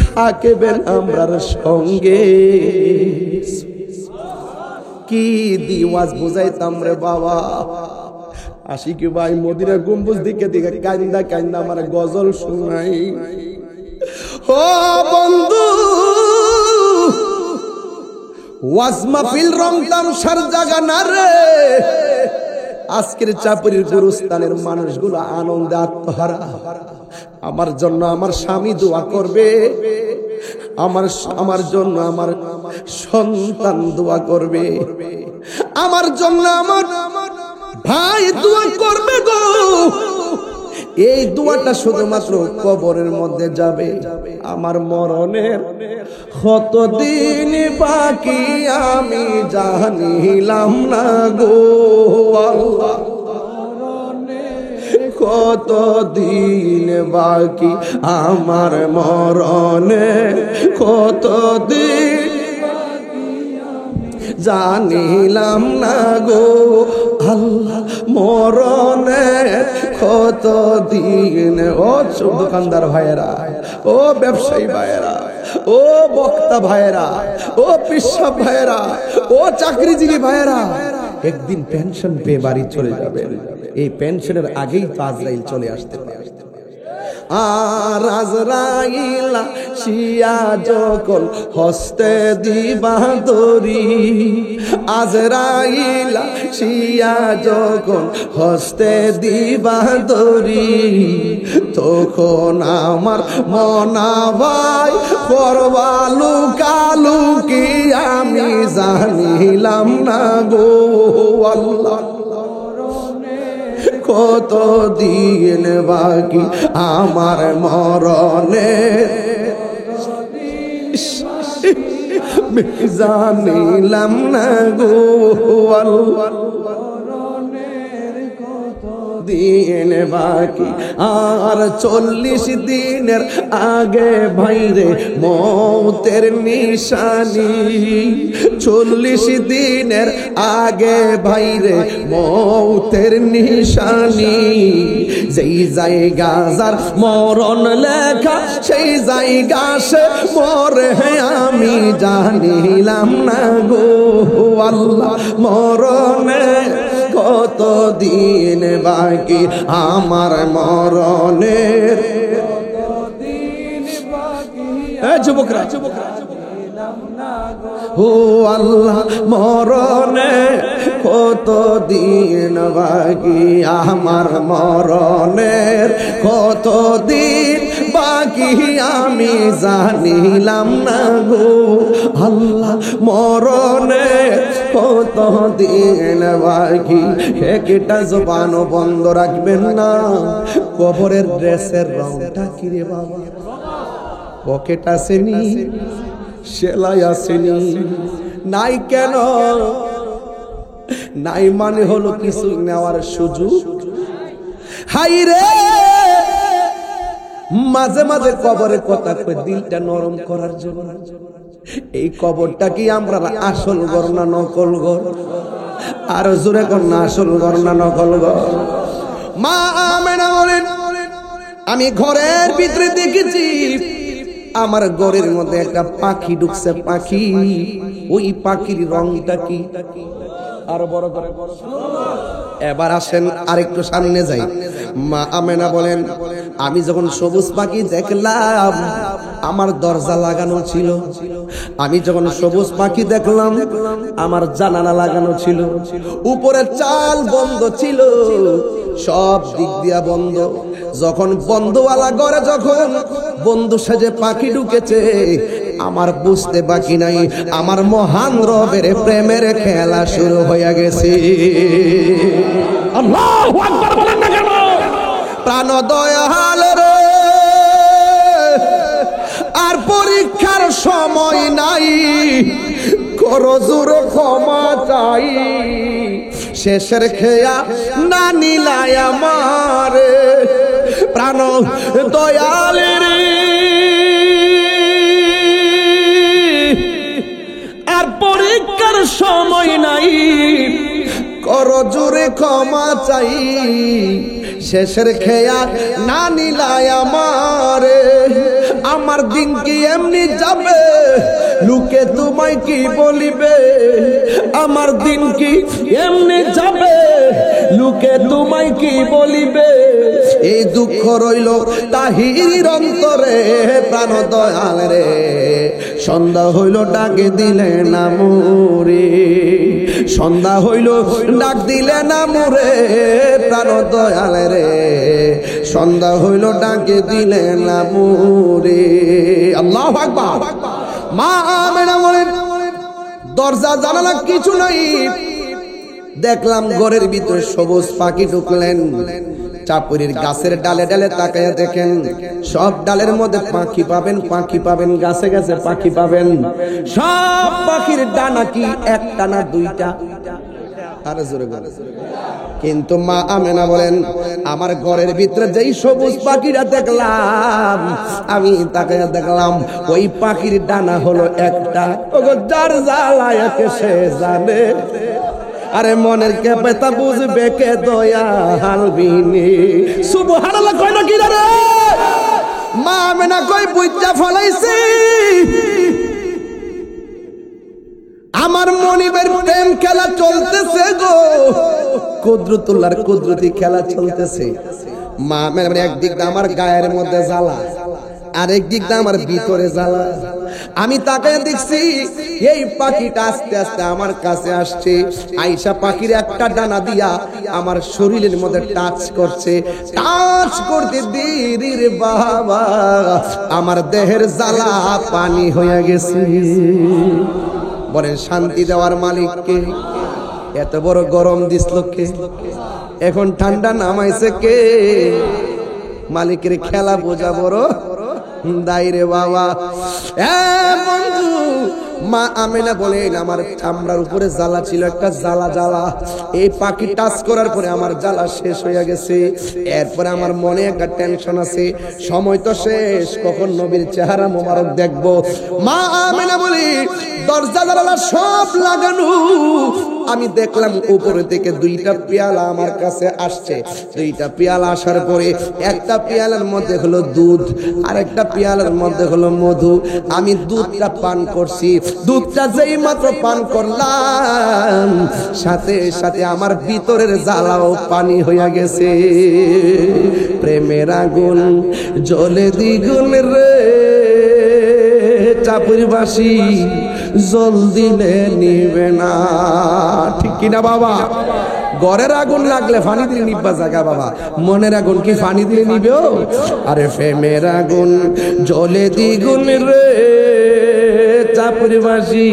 থাকবেন আমরার সঙ্গে। কি দিওয়াজ বুঝাইতাম রে বাবা। আশিকি ভাই মদিনা গম্বুজ দিকে দিকে কান্দা কান্দা আমার গজল শোনাই। ও বন্ধু, ওয়াজ মাহফিল রং তামসার জায়গা না রে। আজকের চাপড়ির গুরুস্থানের মানুষগুলো আনন্দে আত্মহারা। আমার জন্য আমার স্বামী দোয়া করবে, আমার জন্য আমার সন্তান দোয়া করবে, আমার জন্য আমার ভাই দোয়া করবে গো। এই দোয়াটা শুধুমাত্র কবরের মধ্যে যাবে। আমার মরণের কতদিন বাকি আমি জানিলাম না গো আল্লাহ, কতদিন বাকি আমার মরণে, কতদিন জানিলাম না গো আল্লাহ, মরণে কতদিন। ও দোকানদার ভাইয়েরা, ও ব্যবসায়ী ভাইয়েরা, ও বক্তা ভাইয়েরা, ও পিসাব ভাইয়েরা, ও চাকরিজীবী ভাইয়েরা, একদিন পেনশন পেয়ে বাড়ি চলে যাবেন। এই পেনশনের আগেই তো আজরাইল চলে আসতে পারে। আর আজরাইল শিয়া যখন হস্তে দিবা দড়ি, আজরাইল শিয়া যখন হস্তে দিবা দড়ি, তখন আমার মনা ভাই করবা লুকালুকি আমি জানিলাম না গো আল্লাহ। কত দিন বাকি আমার মরণে জানিলাম না গো আল্লাহ। দিন বাকি আর 40 দিনের আগে ভাইরে মৌতের নিশানি, 40 দিনের আগে ভাইরে মৌতের নিশানি। যেই জায়গা যার মরণ লেখা সেই জায়গা সে মরে আমি জানিলাম না গো আল্লাহ। মরণে কত দিন বাকি আমার মরণের, যুবকরা ও আল্লাহ মরণে কত দিন বাকি আমার মরণের, কত দিন বাকি আমি জানিলাম না গো আল্লাহ। মরণে কত দিন বাকি, একটা জবান বন্ধ রাখবেন না। কবরের ড্রেসের রংটা কি রে বাবা? পকেট আসেনি, সেলাই আসেনি, নাই কেন? নাই মানে হলো কিছু নেওয়ার সুযোগ। হাই রে মাঝে মাঝে কবরের কথা কই দিলটা নরম করার জন্য। এই কবরটা কি আমরা আসল ঘর না নকল ঘর? আর জোরে কর না, আসল ঘর না নকল ঘর? মা আমেনা বলেন আমি ঘরের ভিতরে দেখেছি আমার ঘরের মধ্যে একটা পাখি ঢুকছে। পাখি, ওই পাখির রংটা কি? আরো বড় করে এবার আসেন আরেকটু সামনে যাই। মা আমেনা বলেন আমি যখন সবুজ পাখি দেখলাম আমার দরজা লাগানো ছিল, আমি যখন সবুজ পাখি দেখলাম আমার জানালা লাগানো ছিল, উপরে চাল বন্ধ ছিল, সব দিক দিয়া বন্ধ। যখন বন্ধওয়ালা ঘরে যখন বন্ধু সেজে পাখি ঢুকেছে আমার বুঝতে বাকি নাই আমার মহান রবের প্রেমের খেলা শুরু হয়ে গেছে। আল্লাহু আকবার বলেন না কেন? প্রাণ দয়াল রে আর পরীক্ষার সময় নাই, করো জোরে ক্ষমা চাই, শেষের খেয়া না নিলাই আমার প্রাণ দয়াল রে। আর পরীক্ষার সময় নাই, করো জোরে ক্ষমা চাই, শেষের খেয়া না নিলাই আমার। আমার দিন কি এমনি যাবে, লোকে তোমায় কি বলিবে? আমার দিন কি এমনি যাবে, লোকে তোমায় কি বলিবে? এই দুঃখ রইল তাহির অন্তরে প্রাণ দয়াল রে। সন্ধ্যা হইল ডাকে দিলে না মোরে, সন্ধ্যা হইল ডাক দিলে না মোরে প্রাণ দয়াল রে। সন্ধ্যা হইল ডাকে দিলে না মোরে। আল্লাহু আকবার। মা আমেনা বলেন দরজা জানালা কিছু নাই, দেখলাম ঘরের ভিতরে সবুজ পাখি ঢুকলেন। চাপুরির গাছের ডালে ডালে তাকায়া দেখেন সব ডালের মধ্যে পাখি পাবেন, পাখি পাবেন, গাছে গাছে পাখি পাবেন। সব পাখির ডানা কি একটা না দুইটা? আরে জোরে বলে। কিন্তু মা আমেনা বলেন আমার ঘরের ভিতরে যেই সবুজ পাখিরা দেখলাম আমি তাকায়া দেখলাম ওই পাখির ডানা হলো একটা। ওগো যার জ্বালায় সে জানে, আরে মনের কে পেতা বুঝবে কে দয়াল বিনি। সুবহানাল্লাহ কই না কি রে? মা আমেনা কই বুইজ্জা ফলাইছি আমার মনিবের প্রেম খেলা চলতেছে গো, কুদরতুল্লাহর কুদরতি খেলা চলতেছে। মা আমেনা বলে একদিক দিয়ে আমার গায়ের মধ্যে জ্বালা, আরেক দিক দিয়ে আমার ভিতরে জ্বালা। আমি তাকায় দেখছি এই পাখিটা আস্তে আস্তে আমার কাছে আসছে, আইসা পাখির একটা ডানা দিয়া আমার শরীরের মধ্যে টাচ করছে। টাচ করতে দেরি রে বাবা, আমার দেহের জ্বালা পানি হয়ে গেছে। বলেন শান্তি দেওয়ার মালিককে? এত বড় গরম দিছিল কে? এখন ঠান্ডা নামাইছে কে? মালিকের খেলা বোঝা বড় দাইরে বাবা। বন্ধু, মা আমেনা বলেন আমার চামড়ার উপরে জ্বালা ছিল, একটা জ্বালা জ্বালা। এই পাখি টাচ করার পরে আমার জ্বালা শেষ হয়ে গেছে। এরপরে আমার মনে একটা টেনশন আছে, সময় তো শেষ, কখন নবীর চেহারা মোবারক দেখবো। মা আমেনা বলি দরজা জানালা সব লাগানো, আমি দেখলাম উপরে থেকে দুইটা পেয়ালা আমার কাছে আসছে। দুইটা পেয়ালা আসার পরে একটা পেয়ালার মধ্যে হলো দুধ, আর একটা পেয়ালার মধ্যে হলো মধু। আমি দুধটা পান করছি, দুধটা যেই মাত্র পান করলাম সাথে সাথে আমার ভিতরের জ্বালাও পানি হইয়া গেছে। প্রেমের আগুন জ্বলে দ্বিগুণ রে, চাপুরবাসী জল দিলে নিবে না। ঠিক কিনা বাবা? ঘরের আগুন লাগলে পানি দিলে নিবা জায়গা বাবা, মনের আগুন কি পানি দিলে নিবেও? আরে প্রেমের আগুন জ্বলে দ্বিগুণ রে, চাপুরবাসী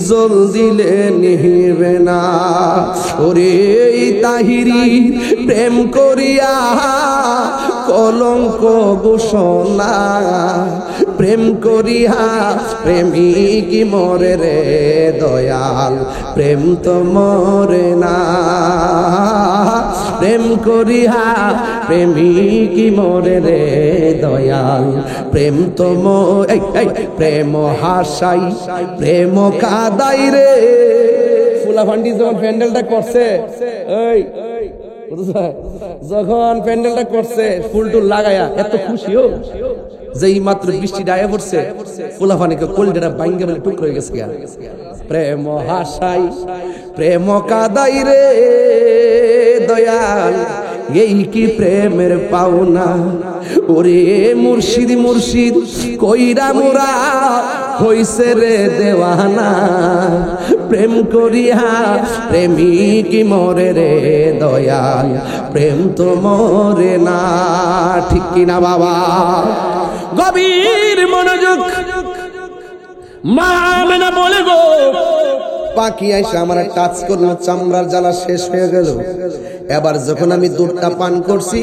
জল দিলে নিবে না। ওরে তাহিরি প্রেম করিয়া কলঙ্ক ঘোষণা, প্রেম করিয়া প্রেমিক মরে রে দয়াল, প্রেম তো মরে না। প্রেম করিয়া প্রেমিক মরে রে দয়াল, প্রেম তো প্রেম হাসাই প্রেম কাদাই রে। ফুলা ফান্ডি যখন প্যান্ডেলটা করছে, যখন প্যান্ডেলটা করছে ফুল টুল লাগায়া এত খুশিও, যেই মাত্র বৃষ্টিটা আয়া পড়ছে ফুলাফানিকে কোলডেরা বাইঙ্গে বলে টুকরো হয়ে গেছে। প্রেম হাসাই প্রেম কাদাই রে দয়াল, এই কি প্রেমের পাওনা। ওরে মুর্শিদ মুর্শিদ কইরা মোরা হইছে রে দেওয়ানা, প্রেম করিয়া প্রেমিক মরে রে দয়াল, প্রেম তো মরে না। ঠিক কিনা বাবা? গভীর মনোযোগ। মা আমেনা বলে গো, পাখি আইসা আমার টাচ করলো, চামড়ার জ্বালা শেষ হয়ে গেল। এবার যখন আমি দুধটা পান করছি,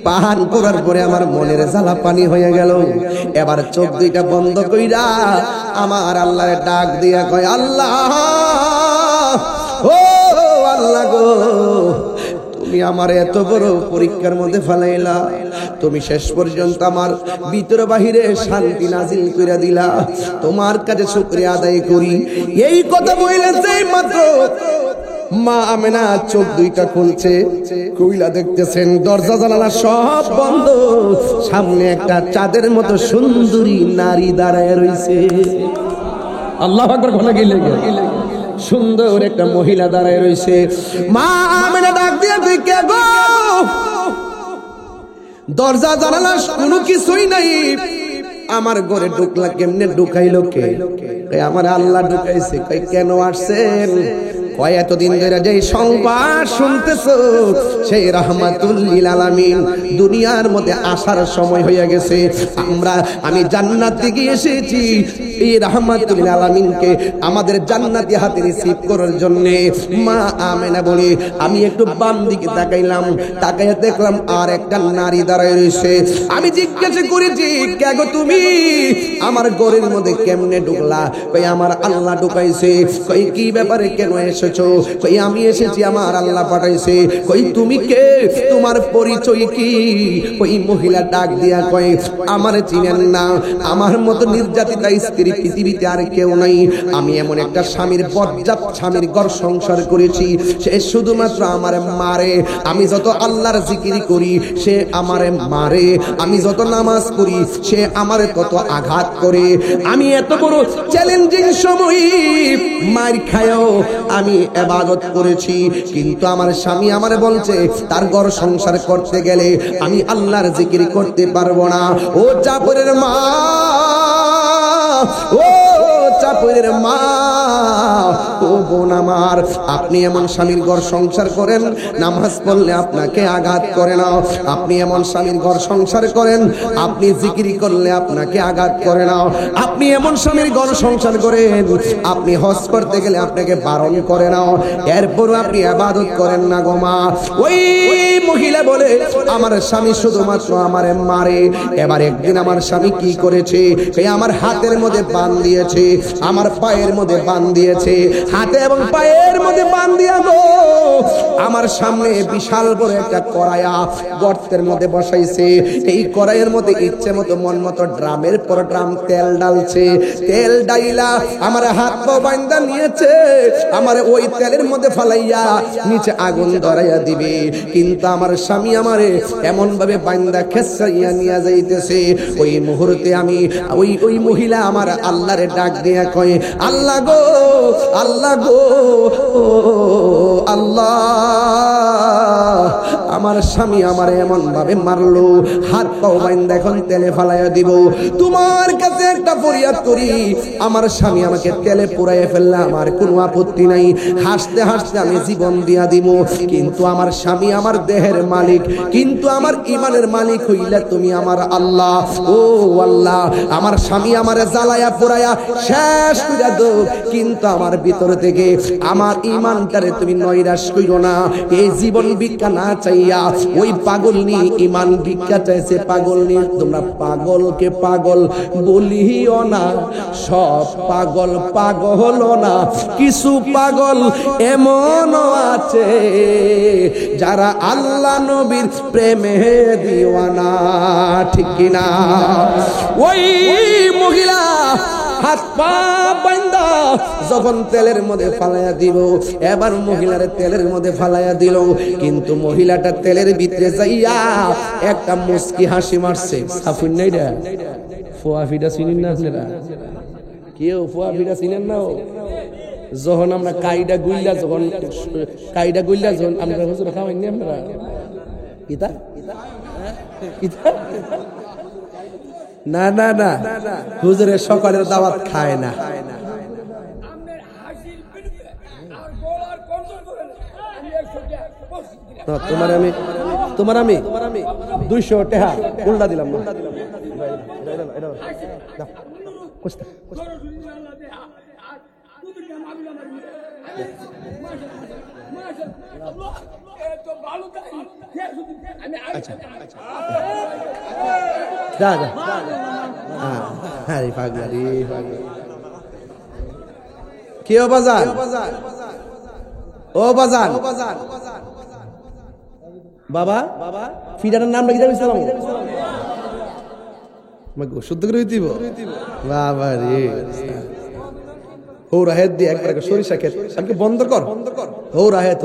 পান করার পরে আমার মনের জ্বালা পানি হয়ে গেল। এবার চোখ দুইটা বন্ধ কইরা আমার আল্লাহরে ডাক দিয়া কয়, আল্লাহ ও আল্লাহ গো, তুমি আমার এত বড় পরীক্ষার মধ্যে ফেলাইলা, তুমি শেষ পর্যন্ত আমার ভিতর বাহিরে শান্তি নাজিল কইরা দিলা, তোমার কাছে শুকরিয়া আদায় করি। এই কথা বলেছে মাত্র মা আমেনা চোখ দুইটা খুলছে, কইলা দেখতেছেন দরজা জানালা সব বন্ধ, সামনে একটা চাঁদের মতো সুন্দরী নারী দাঁড়ায় রইছে। আল্লাহু আকবার বলে গেলে সুন্দর একটা মহিলা দাঁড়ায় রইছে। মা আমেনা ডাক দিয়ে, তুই কে গো? দরজা জানালা কোনো কিছুই নাই, আমার ঘরে ঢুকলা কেমনে? ঢুকাইলো কে? আমার আল্লাহ ঢুকাইছে। কই কেন আসছেন? কয় এতদিন ধরে যে সংবাদ শুনতেছো, সেই রাহমাতুল লিল আলামিন দুনিয়ার মধ্যে আসার সময় হয়ে গেছে। আমি জান্নাত থেকে এসেছি, এই রাহমাতুল লিল আলামিনকে আমাদের জান্নাতি হাতে রিসিভ করার জন্য। মা আমেনা বলে আমি একটু বাম দিকে তাকাইলাম, তাকাইয়া দেখলাম আর একটা নারী দাঁড়ায় রয়েছে। আমি জিজ্ঞাসা করেছি, কে গো তুমি? আমার ঘরের মধ্যে কেমনে ঢুকলা? কই আমার আল্লাহ ঢুকাইছে। কই কি ব্যাপারে, কেন এসেছো? কই আমি এসেছি, আমার আল্লাহ পাঠাইছে। কই তুমি কে? তোমার পরিচয় কি? ওই মহিলা ডাক দিয়া কয়, আমার চিনেন না, আমার মতো নির্যাতিতা স্ত্রী পৃথিবীতে আর কেউ নাই। আমি এমন একটা স্বামীর বজ্জাত স্বামীর ঘর সংসার করেছি, সে শুধুমাত্র আমারে মারে। আমি যত আল্লাহর জিকির করি সে আমারে মারে, আমি যত নামাজ পড়ি সে আমারে তত আঘাত করে। আমি এত বড় চ্যালেঞ্জিং সময় মার খায়ও আমি ইবাদত করেছি, কিন্তু আমার স্বামী আমারে বলছে তার ঘর সংসার করতে গেলে আমি আল্লাহর জিকির করতে পারবো না। ও জাফরের মা, ও চাপের মা, ও বোন আমার, আপনি এমন স্বামীর ঘর সংসার করেন, নামাজ পড়লে আপনাকে আঘাত করে না। আপনি এমন স্বামীর ঘর সংসার করেন, আপনি জিকিরি করলে আপনাকে আঘাত করে না। আপনি এমন স্বামীর ঘর সংসার করেন, আপনি হজ করতে গেলে আপনাকে বারণ করে না, এরপরও আপনি ইবাদত করেন না গো মা। ওই মহিলা বলে আমার স্বামী শুধুমাত্র আমারে মারে। এবার একদিন আমার স্বামী কি করেছে, সে আমার হাতের মধ্যে বান দিয়েছে, আমার পায়ের মধ্যে বান দিয়েছে, হাতে এবং পায়ের মধ্যে বান দিয়া গো আমার সামনে বিশাল বড় একটা কড়াইয়া গর্তের মধ্যে বসাইছে। এই কড়াইয়ের মধ্যে ইচ্ছে মতো মন মতো ড্রামের পর ড্রাম তেল ডালছে। তেল ডাইলা আমার হাত পা বান্ধা নিয়েছে, আমার ওই তেলের মধ্যে ফালাইয়া নিচে আগুন ধরাইয়া দিবে। কিন্তু আমার স্বামী আমারে এমন ভাবে বান্ধা খেসাইয়া নিয়ে যাইতেছে। ওই মুহূর্তে আমি ওই মহিলা আমার আল্লাহরে ডাক দিয়া কয়, আল্লাহ গো, আল্লাহ গো, আল্লাহ, আমার স্বামী আমারে এমন ভাবে মারলো, হাত পাও বাইন্দা এখন তেলে ফালাইয়া দিব। তোমার কাছে একটা ফরিয়াদ করি, আমার স্বামী আমাকে তেলে পুরাইয়া ফেললে আমার কোনো আপত্তি নাই, হাসতে হাসতে আমি জীবন দিয়া দিব। কিন্তু আমার স্বামী আমার দেহের মালিক, কিন্তু আমার ইমানের মালিক হইলে তুমি আমার আল্লাহ। ও আল্লাহ, আমার স্বামী আমারে জ্বালায়া পুরাইয়া শেষ করে দাও, কিন্তু আমার ভিতর থেকে আমার ইমানটারে তুমি নৈরাশ কইরো না। এই জীবন ভিক্ষা না চাইয়া ওই পাগল নিয়ে ইমান ভিক্ষা চাইছে। পাগল নিয়ে তোমরা পাগলকে পাগল বলিও না, সব পাগল পাগল না, কিছু পাগল এমনও আছে যারা আল্লাহ নবীর প্রেমে দিওয়ানা, ঠিক কিনা? ওই মহিলা হাত পা বান্ধা যখন তেলের মধ্যে ফালাইয়া দিব, এবার মহিলার তেলের মধ্যে ফালাইয়া দিল, কিন্তু মহিলাটা তেলের ভিতরে যাইয়া একটা মুস্কি হাসি মারছে। সাফুন নাই রে, ফোয়া ফিডা চিনেন না আপনারা? কেউ ফোয়া ফিডা চিনেন না? যখন আমরা কাইডা গুইলা যখন আমরা হুজুর খাওয়াইনি আপনারা ইতা ইতা না না না, হুজুরের সকালের দাওয়াত খায় না। তোমার আমি 200 টাকা উল্টা দিলাম না। আচ্ছা যা যা, হ্যাঁ পাগলারি কি ও বাজার, ও বাজার বাবা, ফিডারের নামটা কি জানিস? শুদ্ধ করে দিব বাবা রে। হৌরা হেদ দিয়ে একবার সরিষা খেত আমাকে বন্ধ কর, হৌরা হেত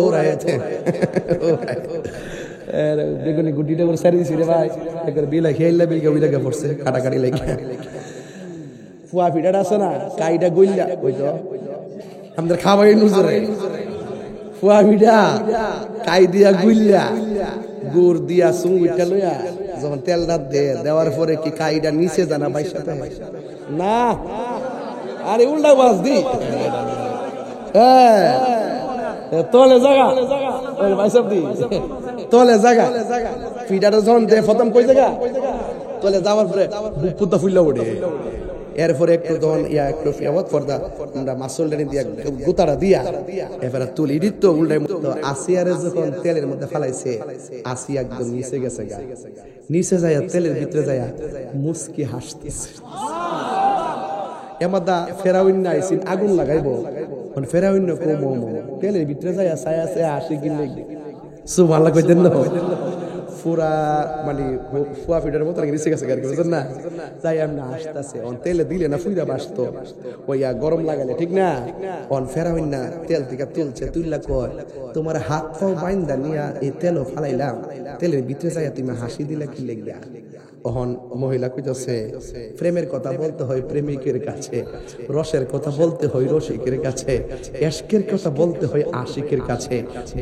দেখুন গুটিটা করে সারি দিছি রে ভাই, একবার বিলা খেললা বিলকা বিলাকা পড়ছে কাটাকাটি লাগে। ফুয়া ফিডার আছে না, কাইটা গইলা ওই তো আমাদের খাবাই নুজরে ফুয়া ফিডা কাই দিয়া গুইলা গুড় দিয়া সুঙ্গুইটা লইয়া যখন তেল রাত দেওয়ার পরে কি কাইটা নিচে জানা বাইসা না, আরে উল্টা বাস দি তলে জায়গা বাইসাব দি তলে জায়গা ফিডাটা যখন দে প্রথম কই জায়গা তলে যাওয়ার পরে পুত্তা ফুললা ওঠে। এরপরে একটু তখন একটু ফেমত পর্দা আমরা মাসলটা দিয়া গুতারা দিয়া এবারে তুলি দিত উল্টাই আসিয়ারে যখন তেলের মধ্যে ফালাইছে, আসিয়া একদম নিচে গেছে, নিচে যায় তেলের ভিতরে যায় মুস্কি হাসতেছে। এমাদা ফেরাউন না আইসিন আগুন লাগাইবো, ফেরাউন না কম তেলের ভিতরে যায় ছায়া ছায়া হাসি কিনলে সুবহানাল্লাহ কইতেন না, পুরা মানে ফুয়া ফিডার মতো নিচে গেছে আর কি, বুঝলেন না? যাই আমি আসতেছে অন তেলে দিলে না ফুইরা বাসতো ওইয়া গরম লাগালে, ঠিক না? অন ফেরাউন না তেল থেকে তুলছে, তুললা কয় তোমার হাত পাও বাইন্দা নিয়া এই তেলও ফালাইলাম, তেলের ভিতরে যাইয়া তুমি হাসি দিলে কি লেগা? ওহন মহিলা কইতাছে প্রেমের কথা বলতে হয় প্রেমিকের কাছে, রসের কথা বলতে হয় রসিকের কাছে, এশকের কথা বলতে হয় আশিকের কাছে,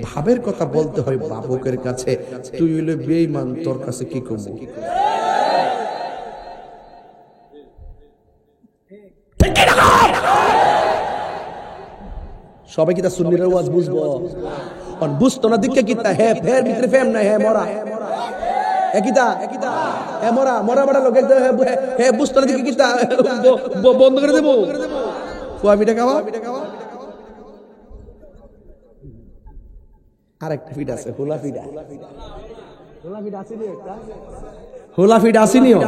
ভাবের কথা বলতে হয় বাবুকের কাছে। তুই হইলে বেঈমান, তোর কাছে কি কমু? সবাই কি তা সুন্নির ওয়াজ বুঝবো? বুঝতো না দিকে কিতা হে ফের ভিতরে ফেম না হে মরা একিতা হে মরা মরা বড় লোক হে বুঝতো না দিকে কিতা বন্ধ করে দেবো ফুয়া পিঠা খাওয়া। আরেকটা ফিট আছে হোলা ফিডা, হোলা ফিডা আসিনিও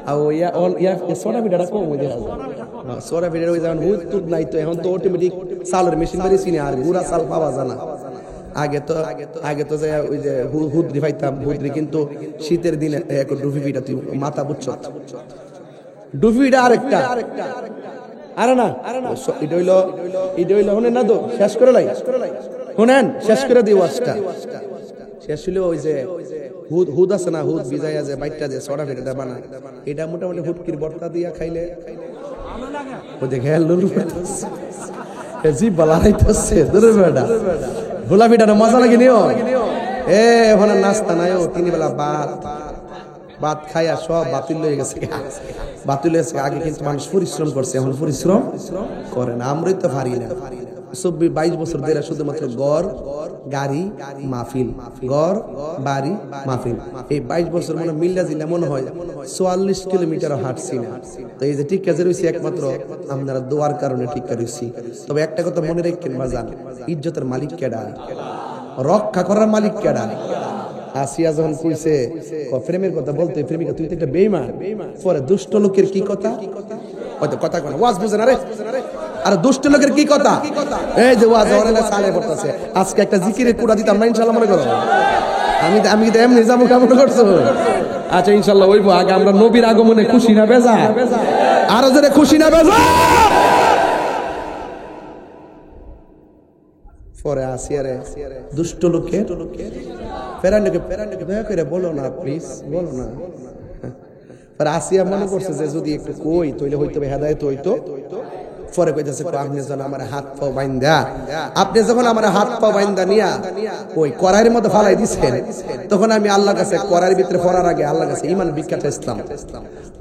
আর ইয়া অল ইয়া সোডা ফিডাটা কম হয়ে যায়। সোডা ফিডার ওই যেমন হুদ তুদ নাই তো এখন তো অটোমেটিক চালের মেশিন বেরিয়েছি না, আর গুড়া চাল পাওয়া যায় না। আগে তো যে ওই যে হুদরি পাইতাম, হুদরি কিন্তু শীতের দিনে এক ডুফি ফিটা তুই মাথা বুঝছ, ডুফি ফিটা আরেকটা আরে না এটা হইলো শোনেন না তো শেষ করে লাই, শোনেন শেষ করে দিই ওয়াজটা। শেষ হইলো ওই যে হুদ আছে না, হুদ ভিজাইয়া যে বাইটটা যে সোডা ফিটাটা বানায়, এটা মোটামুটি হুটকির ভর্তা দিয়া খাইলে ওই দেখে জি বালাইতেছে দূরে বেটা ভোলা পিঠাটা মজা লাগে নিও। এ ওখানে নাস্তা নাই, ও 3 বেলা ভাত খাইয়া সব বাতিল হয়ে গেছে, বাতিল হয়েছে। আগে কিন্তু মানুষ পরিশ্রম করছে, এখন পরিশ্রম করে না। আমরাই তো পারি না। 22 বছর ধরে শুধুমাত্র গড় গাড়ি মাহফিল, গড় বাড়ি মাহফিল, এই 22 বছর মনে মিল্লা জিল্লা মনে হয় 44 কিলোমিটার হাঁটছি না। তো এই যে টিকা যে রয়েছে একমাত্র আপনারা দোয়ার কারণে টিকা রয়েছি। তবে একটা কথা মনে রাখেন বাজান, ইজ্জতের মালিক কেডা, রক্ষা করার মালিক কেডা? আসিয়া যখন কইছে প্রেমের কথা বলতে, প্রেমিকা তুই তো একটা বেঈমান, পরে দুষ্ট লোকের কি কথা, হয়তো কথা কোন ওয়াজ বুঝে না রে, আর দুষ্ট লোকের কি কথা, এই যে ওয়াজ ওরালে সালে পড়তেছে। আজকে একটা জিকিরের কুড়া দিতাম না ইনশাআল্লাহ, মনে করো আমি তো এমনি যাবো কেমন করছো? আচ্ছা ইনশাআল্লাহ হইবো। আগে আমরা নবীর আগমনে খুশি না বেজা, আরো জোরে খুশি না বেজা। পরে আসিয়ারে দুষ্ট লোকের ফেরান্ডকে দয়া করে বলো না প্লিজ, বলো না। পরে আসিয়া মনে করছে যে যদি একটু কই তইলে হইতো হেদায়েত হইতো। পরে কইতেছে আপনি যখন আমার হাত পা বাইন্দা, আপনি যখন আমার হাত পা বাইন্দা নিয়া ওই কড়াইয়ের মধ্যে ফালাই দিছেন, তখন আমি আল্লাহর কাছে কড়াইয়ের ভিতরে পড়ার আগে আল্লাহর কাছে ঈমান ভিক্ষা চাইছিলাম।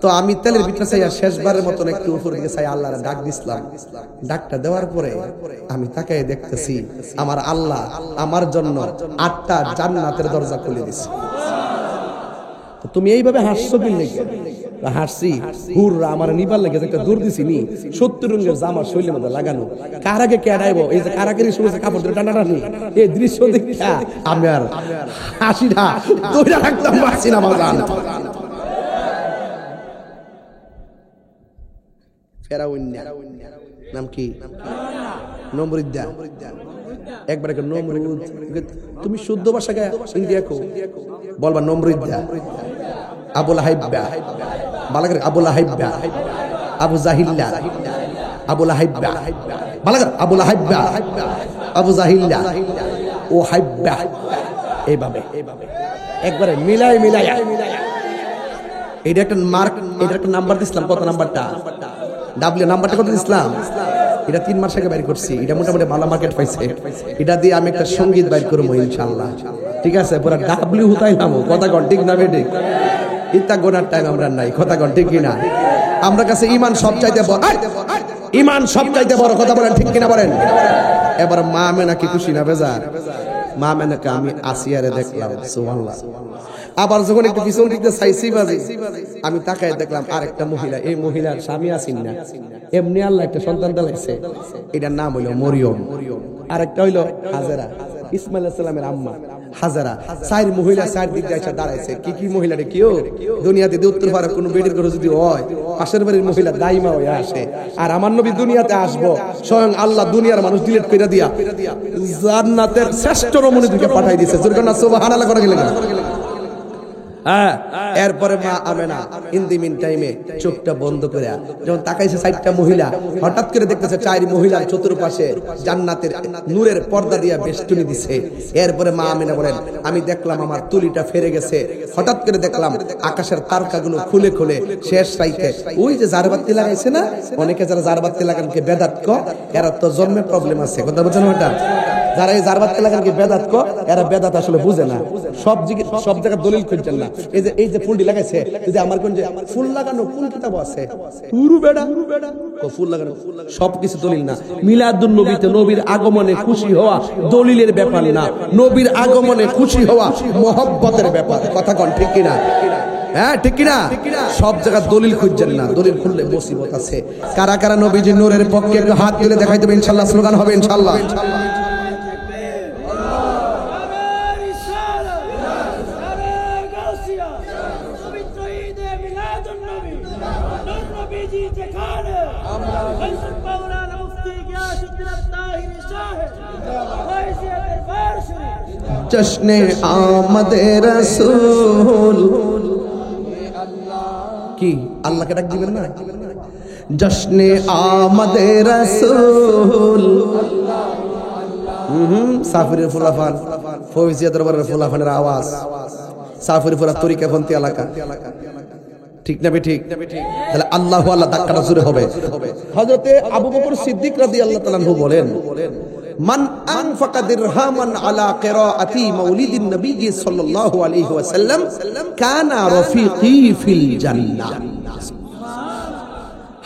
তো আমি তেলের ভিতরে চাইয়া শেষবারের মতন একটু উপর দিকে চাই আল্লাহর ডাক দিছিলাম। ডাকটা দেওয়ার পরে আমি তাকায় দেখতেছি আমার আল্লাহ আমার জন্য 8টা জান্নাতের দরজা খুলে দিছে। তুমি এইভাবে হাসছো কি লেগে? হাসছি হুররা আমার নিবার লেগে একটা দূর দিছি নি 70 রঙের জামা শৈলের মধ্যে লাগানো, কার আগে কে আড়াইবো, এই যে কারাকারি শুনেছে কাপড় ধরে টানাটানি, এই দৃশ্য দেখা আমি আর হাসিটা ধরে রাখতাম পারছি না। বাজান ফেরাউন্না নাম কি? নমরুদ্দা, একবার একটা নমরুদ। তুমি শুদ্ধ ভাষা গায় ইন্ডিয়া কো বলবা নমরুদ্দা, আবুল হাইব্বা বালাগর, আবুল হাইব্বা, আবু জাহিল্লা, আবুল হাইব্বা বালাগর, আবুল হাইব্বা, আবু জাহিল্লা, ও হাইব্বা, এইভাবে একবারে মিলাই এটা একটা মার্ক, এটা একটা নাম্বার দিছিলাম। কত নাম্বারটা? ডাব্লিউ নাম্বারটা কত দিছিলাম? এটা 3 মাস আগে বাইর করছি। এটা মোটামুটি ভালো মার্কেট পাইছে। এটা দিয়ে আমি একটা সঙ্গীত বাইর করবো ইনশাআল্লাহ, ঠিক আছে? পুরো ডাব্লিউ হুতাইলাম। কথা কন ঠিক না বেঠিক? ইত্তা গোনার টাইম আমরা নাই, কথা কন ঠিক কিনা? আমরা কাছে ঈমান সবচাইতে বড়, ঈমান সবচাইতে বড়, কথা বলেন ঠিক কিনা বলেন? এবার মা মেনা কি খুশি না বেজার? মা মেনাকে আমি আসিয়ারে দেখলাম, সুবহানাল্লাহ। আবার যখন একটু পিছন দিকে চাইছি বাজি, আমি তাকায় দেখলাম আরেকটা মহিলা। এই মহিলার স্বামী আছেন না, এমনি আল্লাহ একটা সন্তান দিয়েছে, এটার নাম হইল মরিয়ম। আরেকটা হইল হাজেরা, ইসমাইল আলাইহিস সালামের আম্মা হাজারা। 4 মহিলা 4 দিক দিয়ে দাঁড়াইছে। কি মহিলা রে? কেউ দুনিয়াতে উত্তর পারে কোন বেডির ঘরে যদি হয়, পাশের বাড়ির মহিলা দাইমা হয়ে আসে। আর আমার নবী দুনিয়াতে আসবো, স্বয়ং আল্লাহ দুনিয়ার মানুষ ডিলিট করে দিয়া জান্নাতের শ্রেষ্ঠ রমণী দিকে পাঠাই দিয়েছে। সুবহানাল্লাহ করে গেলেন। হ্যাঁ, এরপরে মা আমেনা ইন দি মিন টাইমে চোখটা বন্ধ করে যখন তাকাইছে চারটা মহিলা, হঠাৎ করে দেখতেছে চার মহিলার চতুর্পাশে জান্নাতের নূরের পর্দা দিয়া বেষ্টনী দিছে। এরপরে মা আমেনা বলেন, আমি দেখলাম আমার তুলিটা ফেরে গেছে। হঠাৎ করে দেখলাম আকাশের তারকাগুলো খুলে খুলে শেষ রাইতে ওই যে জারবাতি লাগাইছে না, অনেকে যারা জারবাতি লাগানকে বেদাত ক, এরা তো জন্মে প্রবলেম আছে। কথা বলছেন ওটা? যারা এই জারবাতি লাগানকে বেদাত ক, এরা বেদাত আসলে বুঝে না। সব জায়গায় দলিল খুঁজছেন না। এই যে ফুলটি লাগাইছে, যদি আমার কোন যে ফুল লাগানো কোন কিতাব আছে, পুরু বেড়া ফুল লাগানো সবকিছু দলিল না। মিলাদুন নবীতে নবীর আগমনে খুশি হওয়া দলিলের ব্যাপার না, নবীর আগমনে খুশি হওয়া মহব্বতের ব্যাপার। কথা কন ঠিক কিনা? হ্যাঁ ঠিক কিনা? সব জায়গায় দলিল খুঁজছেন না, দলিল খুললে মুসিবত আছে। কারা কারা নবীজির নূরের পক্ষে একটু হাত তুলে দেখাই দেবে, ইনশাআল্লাহ স্লোগান হবে ইনশাআল্লাহ। জশ্নে আমদে রাসূল, কি আল্লাহকে ডাক দিবেন না? জশ্নে আমদে রাসূল, সাফিরের ফুলাফান, ফৌজিয়া দরবারের ফুলাফানের আওয়াজ, সাফিরের ফুলা তরিকাপন্থী এলাকা, ঠিক না ঠিক? তাহলে আল্লাহু আল্লাহ ধাক্কাটা জোরে হবে। হযরতে আবু বকর সিদ্দিক রাদিয়াল্লাহু তাআলা আনহু বলেন, মান আনফাকা দিরহামান আলা কিরাআতি মাউলিদিন নবী সাল্লাল্লাহু আলাইহি ওয়াসাল্লাম কানা রাফিকি ফিল জান্নাহ।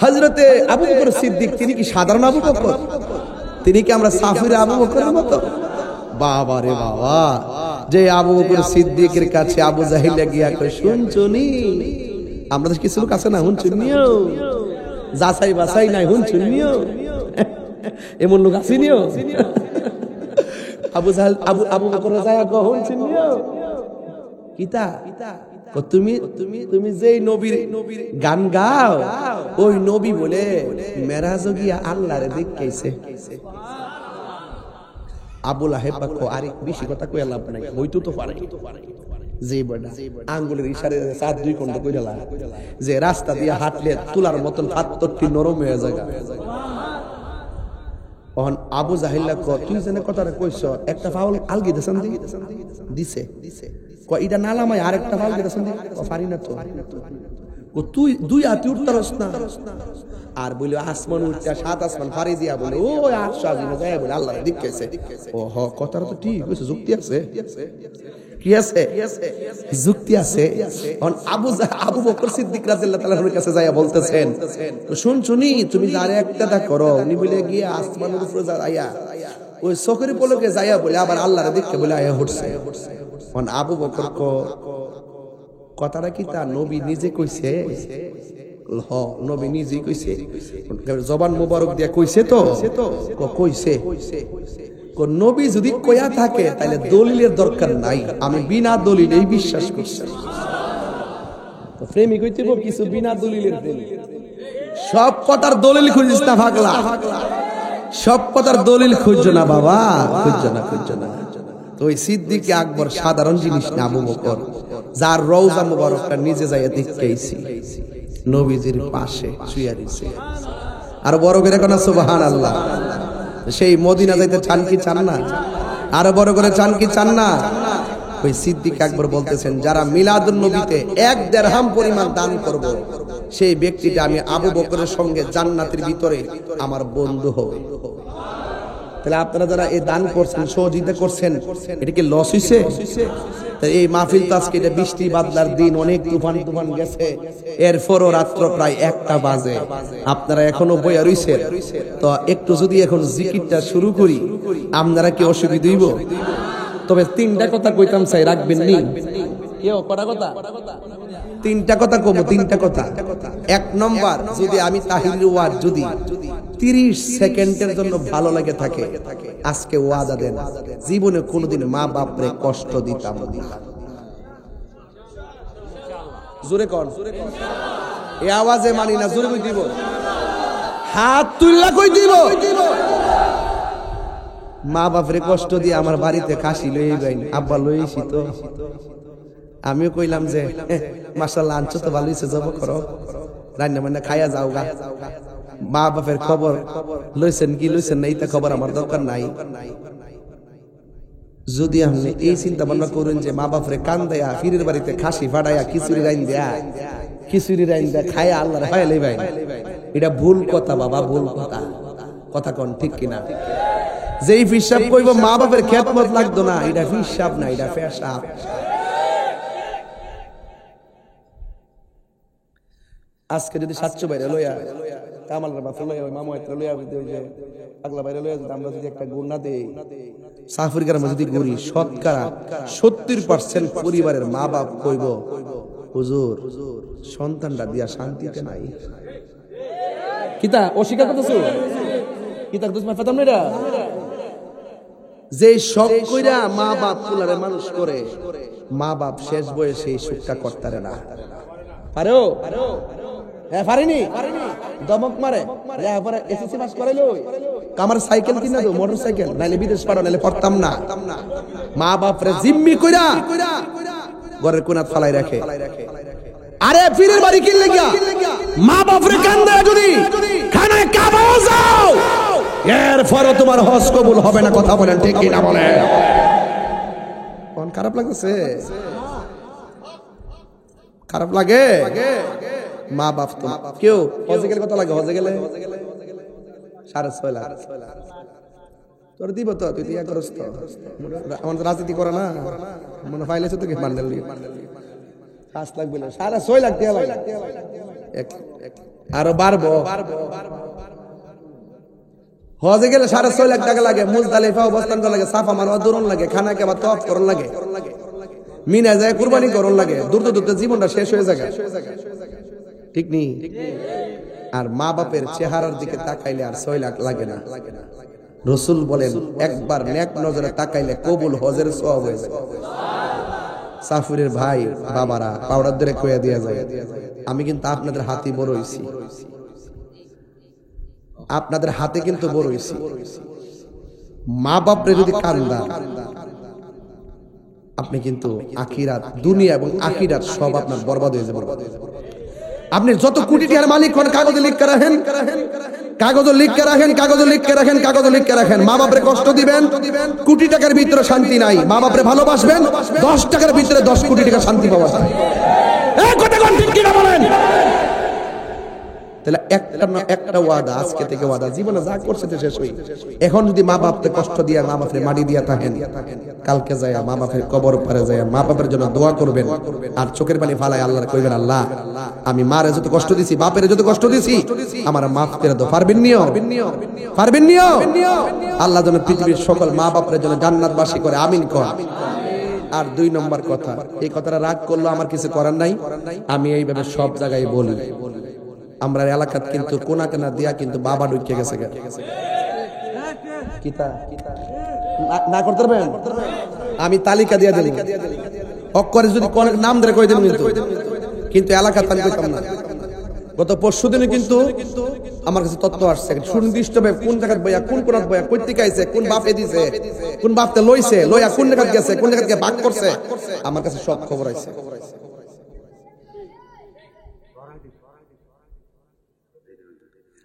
হযরতে আবু বকর সিদ্দিক তিনি কি সাধারণ আবু বকর? তিনি কি আমরা সাফির আবু বকরের মতো? বাবা রে বাবা, যে আবু বকর সিদ্দিকের কাছে আবু জাহিল গিয়া কই, শুনছনি আমাদের কিছু লোক আছে না, শুনছনিও যাচাই বাছাই নাই, শুনছনিও এমন লোক আসিনিও। আবু জাহেল আবু বকর যায় গো, শুনছনিও কিতা তুমি যেই নবীর গান গাও, ওই নবী বলে মেরাজ গিয়া আল্লাহরে দেখাইছে। আবু লাহেব কো, আরে বেশি কথা কই লাভ নাই, হইতো তো পারে যে বড়া আঙ্গুলের ইশারে সাত দুই কোণ কইলা যে রাস্তা দিয়ে হাঁটলে তুলার মতন হাতটি নরম হয়ে যায়। অন আবু জাহিল্লা কো, তুই জেনে কথাটা কইছ, একটা ফাউল আলগি দেন দিছে কো, এটা নালামায় আরেকটা ফাউল দেন দি ও পারি না তো। ও তুই দুই হাতে উঠতারস না, আর বলে আসমান উঠতা সাত আসমান ফাড়ি দিয়া বলে ও আরশ আজিমে যায় বলে আল্লাহর দিকেছে। ও হ, কথাটা তো ঠিক কইছে, যুক্তি আছে। কি আছে? যুক্তি আছে। অন আবু বকর সিদ্দিক রাদিয়াল্লাহু তাআলার কাছে যায়া বলতেছেন, শুনছুনি তুমি যারে একটা দা করো, উনি বলে গিয়ে আসমানের উপরে যায়া ওই চোখের পলকে যায়া বলে আবার আল্লাহর দিকে বলে আয়া উঠছে। অন আবু বকর কো, কথাটা কি তা নবী নিজে কইছে? হ, নবী নিজেই কইছে। জবান মোবারক দিয়া কইছে তো? কইছে। নবী যদি কয়া থাকে তাহলে দলিলের দরকার নাই, আমি বিনা দলিলেই বিশ্বাস করছি। প্রেমিক হইতে কিছু বিনা দলিলের প্রেমিক। সব কথার দলিল খুঁজিস না পাগলা, সব কথার দলিল খুঁজছো না বাবা, খুঁজছো না। তো ওই সিদ্দিকে আকবর সাধারণ জিনিস না, আবু বকর যার রওজা মুবারকটা নিজে যাইয়া দেখতেইছি, নবীজির পাশে শুয়ে রইছে। আর বড় করে কোন সুবহানাল্লাহ। সেই মদিনা যাইতে চান কি চান না? আরো বড় করে চান কি চান না? ওই সিদ্দিক আকবর বলতেছেন, যারা মিলাদুন নবীতে 1 দিরহাম পরিমাণ দান করব, সেই ব্যক্তিটা আমি আবু বকরের সঙ্গে জান্নাতের ভিতরে আমার বন্ধু হবে। তাহলে আপনারা যারা এই দান করছেন, সহযোগিতা করছেন, এটা কি লস হইছে? এই মাহফিল তো আজকে এটা বৃষ্টি বাদলার দিন, অনেক তুফান গেছে, এরপরও রাত্র প্রায় 1টা বাজে, আপনারা এখনো বইয়া রইছেন। তো একটু যদি এখন জিকিরটা শুরু করি, আপনারা কি অসুবিধা হইব? তবে 3টা কথা কইতাম চাই, রাখবেন নি? কেউ কটা কথা? 3টা কথা কম, 3টা কথা। 1 নম্বর, যদি আমি তাহিরির ওয়াজ যদি 30 সেকেন্ডের জন্য ভালো লাগে থাকে, আজকে ওয়াদা দেন জীবনে কোনোদিন মা বাপরে কষ্ট দিতাম না। জোরে কর, এই আওয়াজে মানি না, জোরে কই দিব, হাত তুললা কই দিব। মা বাপরে কষ্ট দিয়ে আমার বাড়িতে কাশি লই যাই, আব্বা লইছি তো আমিও কইলাম যে মাশাআল্লাহ আনছো তো ভালোই সে জব করো রান্না বান্না খাইয়া যাও গা মা বাপের খবর লইছেন কি লইছেন না এইটা খবর আমার দরকার নাই যদি আপনি এই চিন্তা ভাবনা করেন যে মা বাপরে কান দেয়া ফিরের বাড়িতে খাসি ফাটাইয়া খিচুড়ি রাইন দেয়া খায়া আল্লাহর হয় ভাই এটা ভুল কথা বাবা ভুল কথা কোন ঠিক কিনা যেই হিসাব কইব মা বাপের খেদমত লাগতো না এটা হিসাব না এটা পেশাব আজকে যদি সাতশো বাইরে লইয়া কামালের বাপে লইয়া ওই মামু একটা লইয়া ওই যে পাগলা বাইরে লইয়া যদি আমরা যদি একটা গুণ না দেই সাফির গ্রামে যদি ঘুরি শতকরা 70% পরিবারের মা বাপ কইব হুজুর সন্তানটা দিয়া শান্তিতে নাই কিতা অস্বীকার করতেছো কিতা করতেছ মা ফাতাম না যে শখ কইরা মা বাপ কুলারে মানুষ করে মা বাপ শেষ বয়সে এই সুখটা করতারে না পারো হ্যাঁ পারিনি দমক মারে পরে এসএসসি পাস করাইলো আমার সাইকেল কিনা দো মোটরসাইকেল নাইলে বিদেশ পারো নাইলে পড়তাম না মা বাপরে জিম্মি কইরা ঘরের কোণাত ফালাই রাখে আরে পীরের বাড়ি কিনলে গিয়া মা বাপরে কান্দে যদি খানায় কাবাও যাও এরপরও তোমার হজ কবুল হবে না কথা বলেন ঠিক কি না বলেন কোন খারাপ লাগছে খারাপ লাগে মা বাপ তো কেউ হজে গেলে কত লাগে হজে গেলে 6.5 লাখ তোর দিব তো তুই দিয়া করস তো আমাদের রাজনীতি করে না মনে ফাইলেছ তো কি বান্ডেল 5 লাখ বলে 6.5 লাখ দিয়া লাগে আরো বাড়বো হজে গেলে 6.5 লাখ টাকা লাগে মুজদালিফা অবস্থান করা লাগে সাফা মারওয়া দৌড়ন লাগে খানা খাওয়া তওয়াফ করন লাগে মিনা যায় কুরবানি করন লাগে দূর দূর জীবনটা শেষ হয়ে যায় ঠিক নেই আর মা বাপের চেহারার দিকে তাকাইলে আর 6 লাখ লাগে না রাসূল বলেন একবার নেক নজরে তাকাইলে কবুল হজের সওয়াব হয়ে যায় সাফিরের ভাই বাবারা পাউডার ধরে কইয়া দিয়া যায় আমি কিন্তু আপনাদের হাতে বড় হইছি আপনাদের হাতে কিন্তু বড় হইছি মা বাপরে যদি কান্দা আপনি কিন্তু আখিরাত দুনিয়া এবং আখিরাত সব আপনার বরবাদ হয়ে যাবে আপনি যত কোটি টাকার মালিক হন কাগজে লিখে রাখেন কাগজে লিখে রাখেন কাগজে লিখে রাখেন কাগজে লিখে রাখেন মা বাপরে কষ্ট দিবেন কোটি টাকার ভিতরে শান্তি নাই মা বাপরে ভালোবাসবেন 10 টাকার ভিতরে 10 কোটি টাকা শান্তি পাওয়া যায় এই কথা কোন ঠিক কি না বলেন তাহলে একটা ওয়াদা আজকে থেকে ওয়াদা জীবনে যা করছে তে শেষ হই এখন যদি মা বাপকে কষ্ট দিয়া মা বাপরে মাটি দিয়া থাকেন কালকে যায় মা বাপের কবর পারে যায় মা বাপের জন্য দোয়া করবেন আর চোখের পানি ফালায় আল্লাহর কইবেন আল্লাহ আমি মারে যত কষ্ট দিছি বাপের যত কষ্ট দিছি আমার মাফ করে দাও পারবেন নিও আল্লাহ যেন পৃথিবীর সকল মা বাপের জন্য জান্নাতবাসী করে আমিন কর আর 2 নম্বর কথা এই কথাটা রাগ করলো আমার কিছু করার নাই আমি এইভাবে সব জায়গায় বলি আমরা এলাকাত কিন্তু কোনা কোনা দিয়া কিন্তু বাবা ঢুকে গেছে কিতা না করতে পারবেন আমি তালিকা দিয়া দেব অক্ষরে যদি কোন নাম ধরে কই দেন কিন্তু এলাকাত আমি কইতাম না গত পরশুদিনে কিন্তু আমার কাছে তথ্য আসছে সুনির্দিষ্টভাবে কোন জায়গায় বইয়া কোন কোনাত বইয়া কই থেকে আইছে কোন বাপে দিছে কোন বাপতে লইছে লইয়া কোন জায়গায় গেছে কোন জায়গায় ভাগ করছে আমার কাছে সব খবর আইছে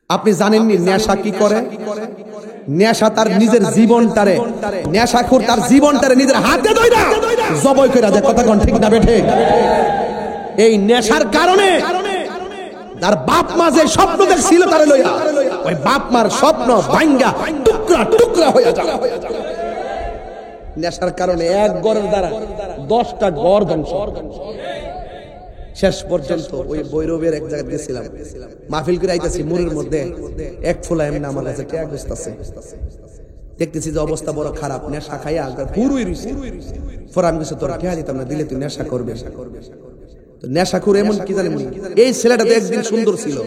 আপনি জানেননি নেশা কি করে নেশা তার নিজের জীবনটারে নেশাখোর তার জীবনটারে নিজের হাতে ধইরা জবাই কইরা দেয় কথা কোন ঠিক না বেঠে এই নেশার কারণে তার বাপ মা যে স্বপ্ন দেখছিল তারে লইয়া ওই বাপ মার স্বপ্ন ভাঙ্গা টুকরা টুকরা হয়ে যায় নেশার কারণে এক গড়ের দ্বারা 10টা গড় ধ্বংস শেষ পর্যন্ত ওই বৈরবের এক জায়গায় গেছিলাম মাহফিল করে আইতাছি মুরের মধ্যে এক ফোলা এমনি আমার কাছে কে বসতাছে দেখতেছি যে অবস্থা বড় খারাপ নেশা খাইয়া পুরোই রইছে পরে আমি কিছু তোরা কে দিতাম না দিলে তুই নেশা করবে তো নেশাখোর এমন কি জানেন এই ছেলেটা তো একদিন সুন্দর ছিল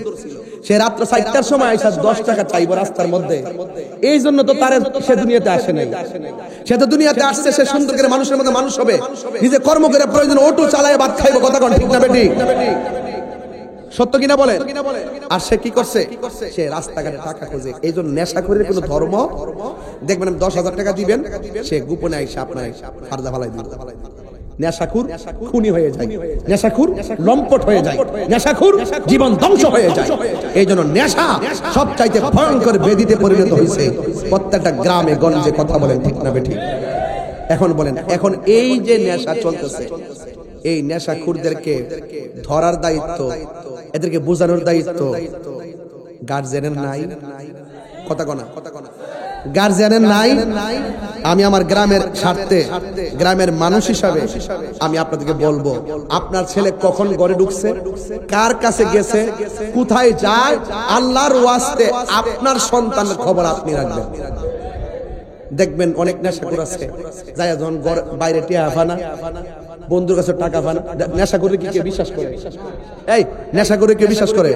সে রাত্র 4টার সময় আইসা 10 টাকা চাইবো রাস্তার মধ্যে এই জন্য তো তার সে দুনিয়াতে আসে নাই সে তো দুনিয়াতে আসছে সে সুন্দর করে মানুষের মতো মানুষ হবে নিজে কর্ম করে প্রয়োজন অটো চালায় ভাত খাইবো কথা কোন ঠিক না বেটি সত্য কিনা বলে আর সে কি করছে সে রাস্তাঘাটে টাকা খোঁজে এই জন্য নেশাখোরের কোনো ধর্ম দেখবেন 10,000 টাকা দিবেন সে গোপনে আইসা আপনার ফারদা ফালাই দিবে নেশাখুর খুনি হয়ে যায়, নেশাখুর লম্পট হয়ে যায়, নেশাখুর জীবন ধ্বংস হয়ে যায়। এই জন্য নেশা সবচাইতে ভয়ঙ্কর ব্যাধিতে পরিণত হয়েছে প্রত্যেকটা গ্রামে গঞ্জে। কথা বলেন ঠিক না বেঠিক? এখন বলেন, এখন এই যে নেশা চলতেছে, এই নেশাখুরদেরকে ধরার দায়িত্ব, এদেরকে বোঝানোর দায়িত্ব গার্জিয়ানের নাই। কথা কনা গার্জিয়ানের নাই। আমি আমার গ্রামের স্বার্থে, গ্রামের মানুষ হিসাবে আমি আপনাদেরকে বলবো, আপনার ছেলে কখন ঘরে ঢুকছে, কার কাছে গেছে, কোথায় যায়, আল্লাহর ওয়াস্তে আপনার সন্তানের খবর আপনি রাখবেন। দেখবেন অনেক নেশাখোর আছে যায় যখন বাইরে টিয়া ফানা, বন্ধুর কাছে টাকা পান, নেশা করে কি কে বিশ্বাস করে? এই নেশা করে কে বিশ্বাস করে?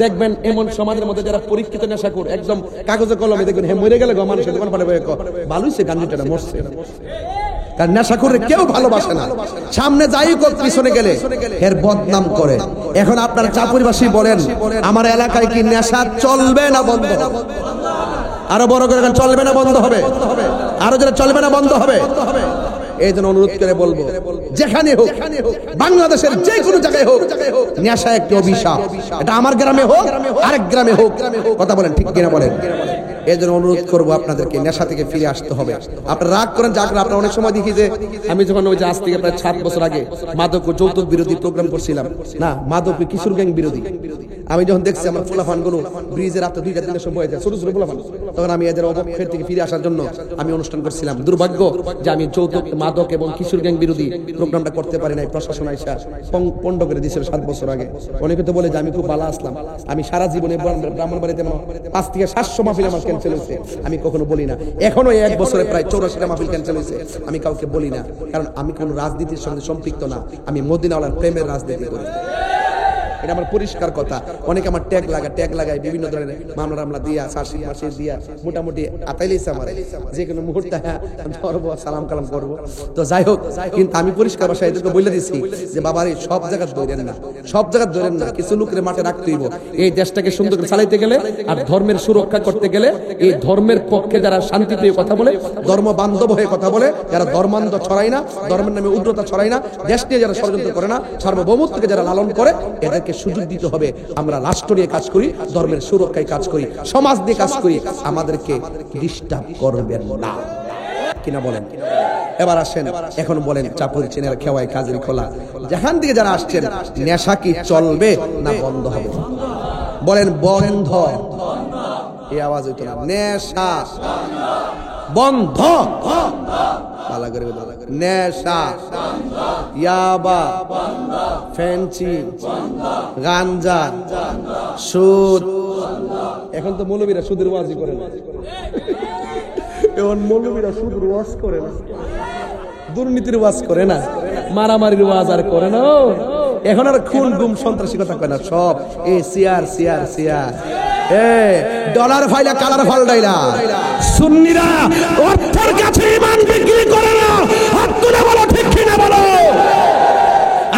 দেখবেন এমন সমাজের মধ্যে যারা পরীক্ষিত নেশাখোর, একদম কাগজে কলমে দেখবেন হে মরে গেলে মানুষের দোকান পাঠে ভালোই সে গান্ধীটা মরছে। কারণ নেশাখোরে কেউ ভালোবাসে না, সামনে যাই হোক পিছনে গেলে এর বদনাম করে। এখন আপনার চাপুরিবাসী বলেন, আমার এলাকায় কি নেশা চলবে না বন্ধ হবে? আরো বড় করে চলবে না বন্ধ হবে? আরো যারা চলবে না বন্ধ হবে? এই জন্য অনুরোধ করে বলবো, যেখানে হোক, বাংলাদেশের যে কোনো জায়গায় হোক, নেশা একটি অভিশাপ। এটা আমার গ্রামে হোক, আরেক গ্রামে হোক। কথা বলেন ঠিক কিনা বলেন? এই জন্য অনুরোধ করবো আপনাদেরকে নেশা থেকে ফিরে আসতে হবে। আপনারা রাগ করেন যা করেন, আপনারা অনেক সময় দেখি যে আমি যখন ওই যে আজ থেকে প্রায় 7 বছর আগে মাদক ও যৌতুক বিরোধী প্রোগ্রাম করছিলাম না, মাদক ও কিশোর গ্যাং বিরোধী, আমি যখন দেখছি আমার ফুলাফান গুলো ব্রিজের রাতে 2-3 সময় হয়ে যায়, ছোট ছোট ফুলাফান, তখন আমি এদের অবক্ষের থেকে ফিরে আসার জন্য আমি অনুষ্ঠান করছিলাম। দুর্ভাগ্য যে আমি যৌতুক, মাদক এবং কিশোর গ্যাং বিরোধী প্রোগ্রামটা করতে পারি নাই। প্রশাসন আইসা পণ্ড করে দিয়েছিল 7 বছর আগে। অনেকে তো বলে যে আমি খুব ভালো আসলাম, আমি সারা জীবনে ব্রাহ্মণবাড়িতে 5 থেকে 700 মাহফিল আমার ক্যান্সেল হয়েছে, আমি কখনো বলি না। এখনো 1 বছরে প্রায় 84টা মাহফিল ক্যান্সেল হয়েছে, আমি কাউকে বলি না, কারণ আমি কোনো রাজনীতির সঙ্গে সম্পৃক্ত না, আমি মদিনাওয়ালার প্রেমের রাজনীতি করি। এটা আমার পরিষ্কার কথা। অনেকে আমার ট্যাগ লাগায় বিভিন্ন ধরনের মামলা দিয়া, চার্জশিট মার্কশিট দিয়া মোটামুটি আতাইলেছে আমার, যে কোনো মুহূর্তে ধরবো, সালাম কালাম করবো। তো যাই হোক, কিন্তু আমি পরিষ্কার ভাষায় এদেরকে বলে দিচ্ছি যে বাবারে সব জায়গায় ধরেন না, সব জায়গায় ধরেন না, কিছু লোকের মাঠে রাখতে হইব। এই দেশটাকে সুন্দর করে চালাইতে গেলে আর ধর্মের সুরক্ষা করতে গেলে, এই ধর্মের পক্ষে যারা শান্তিপ্রিয় কথা বলে, ধর্ম বান্ধব হয়ে কথা বলে, যারা ধর্মান্ধ ছড়ায় না, ধর্মের নামে উগ্রতা ছড়ায় না, দেশ নিয়ে যারা ষড়যন্ত্র করে না, সার্বভৌমত্বকে যারা লালন করে, এদেরকে সুযোগ দিতে হবে। আমরা রাষ্ট্র নিয়ে কাজ করি, ধর্মের সুরক্ষায় কাজ করি, সমাজ নিয়ে কাজ করি, আমাদেরকে ডিস্টার্ব করবেন না, কিনা বলেন? এবার আসেন, এখন বলেন চাপুরি চেনের খেওয়ায় কাজের খোলা, যেখান থেকে যারা আসছেন, নেশা কি চলবে না বন্ধ হবে? বলেন বন্ধ। এই আওয়াজ হইতো না, নেশা বন্ধ। ভালো করে নেশা, ইয়াবা, ফেন্সি, গাঞ্জা, সুদ। এখন তো মৌলবীরা সুদের ওয়াজই করে না, এখন মৌলবীরা সুদের ওয়াজ করে না, দুর্নীতির ওয়াজ করে না, মারামারির ওয়াজ আর করে না। এখন আর খুন গুম সন্ত্রাসী কথা কয় না, সব এই সিয়ার সিয়ার সিয়ার, ডলার ফাইলা কালার ফাল্টাইলা। সুন্নিরা অর্থের কাছে ঈমান বিক্রি করে না, হাত তুলে বলো ঠিক কিনা বলো।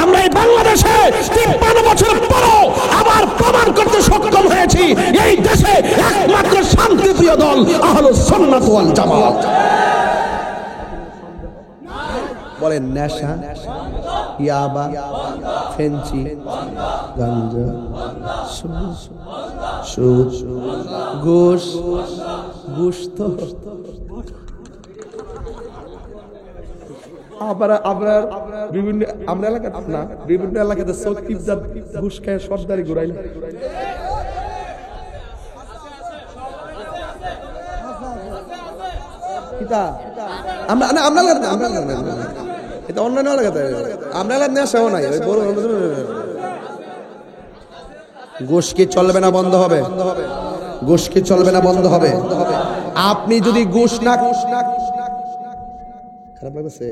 আমরা এই বাংলাদেশে 53 বছর পরও আবার প্রমাণ করতে সক্ষম হয়েছি, এই দেশে একমাত্র শান্তিপ্রিয় দল আহলুস সুন্নাত ওয়াল জামাত। বলেন নেশা, ইয়াবা, ফেন্সি, গাঞ্জা, সুদ, ঘুষ। ঘুষ তো আপনার বিভিন্ন, আমরা এলাকাতে না, বিভিন্ন এলাকাতে চৌকিদার ঘুষ খায় সর্দারি ঘুরাইল। এটা অন্যান্য এলাকাতে, আমরা এলাকাতে নেশাও নাই। ঘুষ কি চলবে না বন্ধ হবে? ঘুষ কি চলবে না বন্ধ হবে? আপনি যদি ঘুষ না, খারাপ লাগছে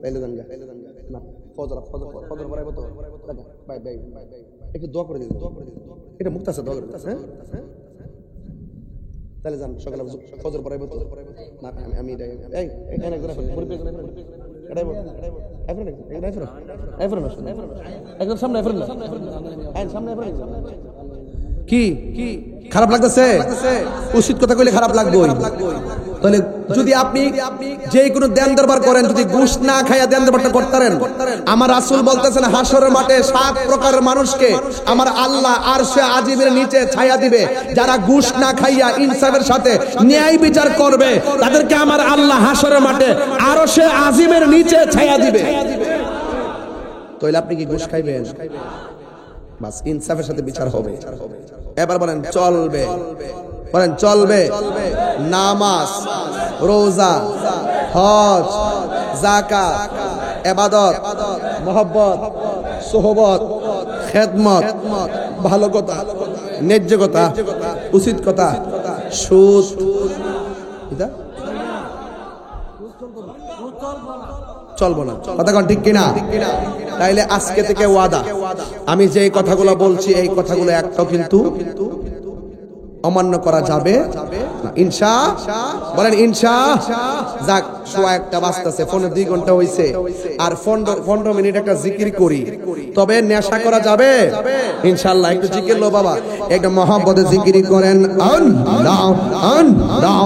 তাইলে জান না, ফজর পড়াইবো তো ভাই ভাই একটু দোয়া করে দিন, এটা মুক্ত আছে, দোয়া করে দিন। হ্যাঁ তাহলে যান, সকালে ফজর পড়াইবো তো না, আমি এটা এই এখানে একজন আসেন, পরিপেজ এটাইবো এফরন এফরন এফরন একদম সামনে এফরন না, সামনে এফরন কি কি খারাপ লাগতেছে? উচিত কথা কইলে খারাপ লাগবেই। তাহলে যদি আপনি যে কোনো দেন দরবার করেন, যদি ঘুষ না খাইয়া দেন দরবারটা করতেন, আমার রাসূল বলতেছেন হাসরের মাঠে 7 প্রকারের মানুষকে আমার আল্লাহ আরশে আজিমের নিচে ছায়া দিবে। যারা ঘুষ না খাইয়া ইনসাফের সাথে ন্যায় বিচার করবে, তাদেরকে আমার আল্লাহ হাসরের মাঠে আরশে আজিমের নিচে ছায়া দিবে। তাহলে আপনি কি ঘুষ খাইবেন? বাস ইনসাফের সাথে বিচার হবে। এবার বলেন চলবে, বলেন চলবে। নামাজ, রোজা, হজ, যাকাত, ইবাদত, মহব্বত, সোহবত, খেদমত, ভালো কথা, ন্যায্য কথা, উচিত কথা, সুদ, এটা চলবো না। কথা কোন ঠিক কিনা? তাইলে আজকে থেকে ওয়াদা, আমি যে কথাগুলো বলছি এই কথাগুলো একটাও কিন্তু অমান্য করা যাবে না। ইনশাআল্লাহ বলেন ইনশাআল্লাহ। যাক, সোয়া একটা বাজতেছে, 2 ঘন্টা হইছে, আর 15 মিনিট একটা জিকির করি, তবে নেশা করা যাবে ইনশাআল্লাহ। একটু জিকির লো বাবা, একটা মহব্বতে জিকির করেন। আল্লাহ আল্লাহ।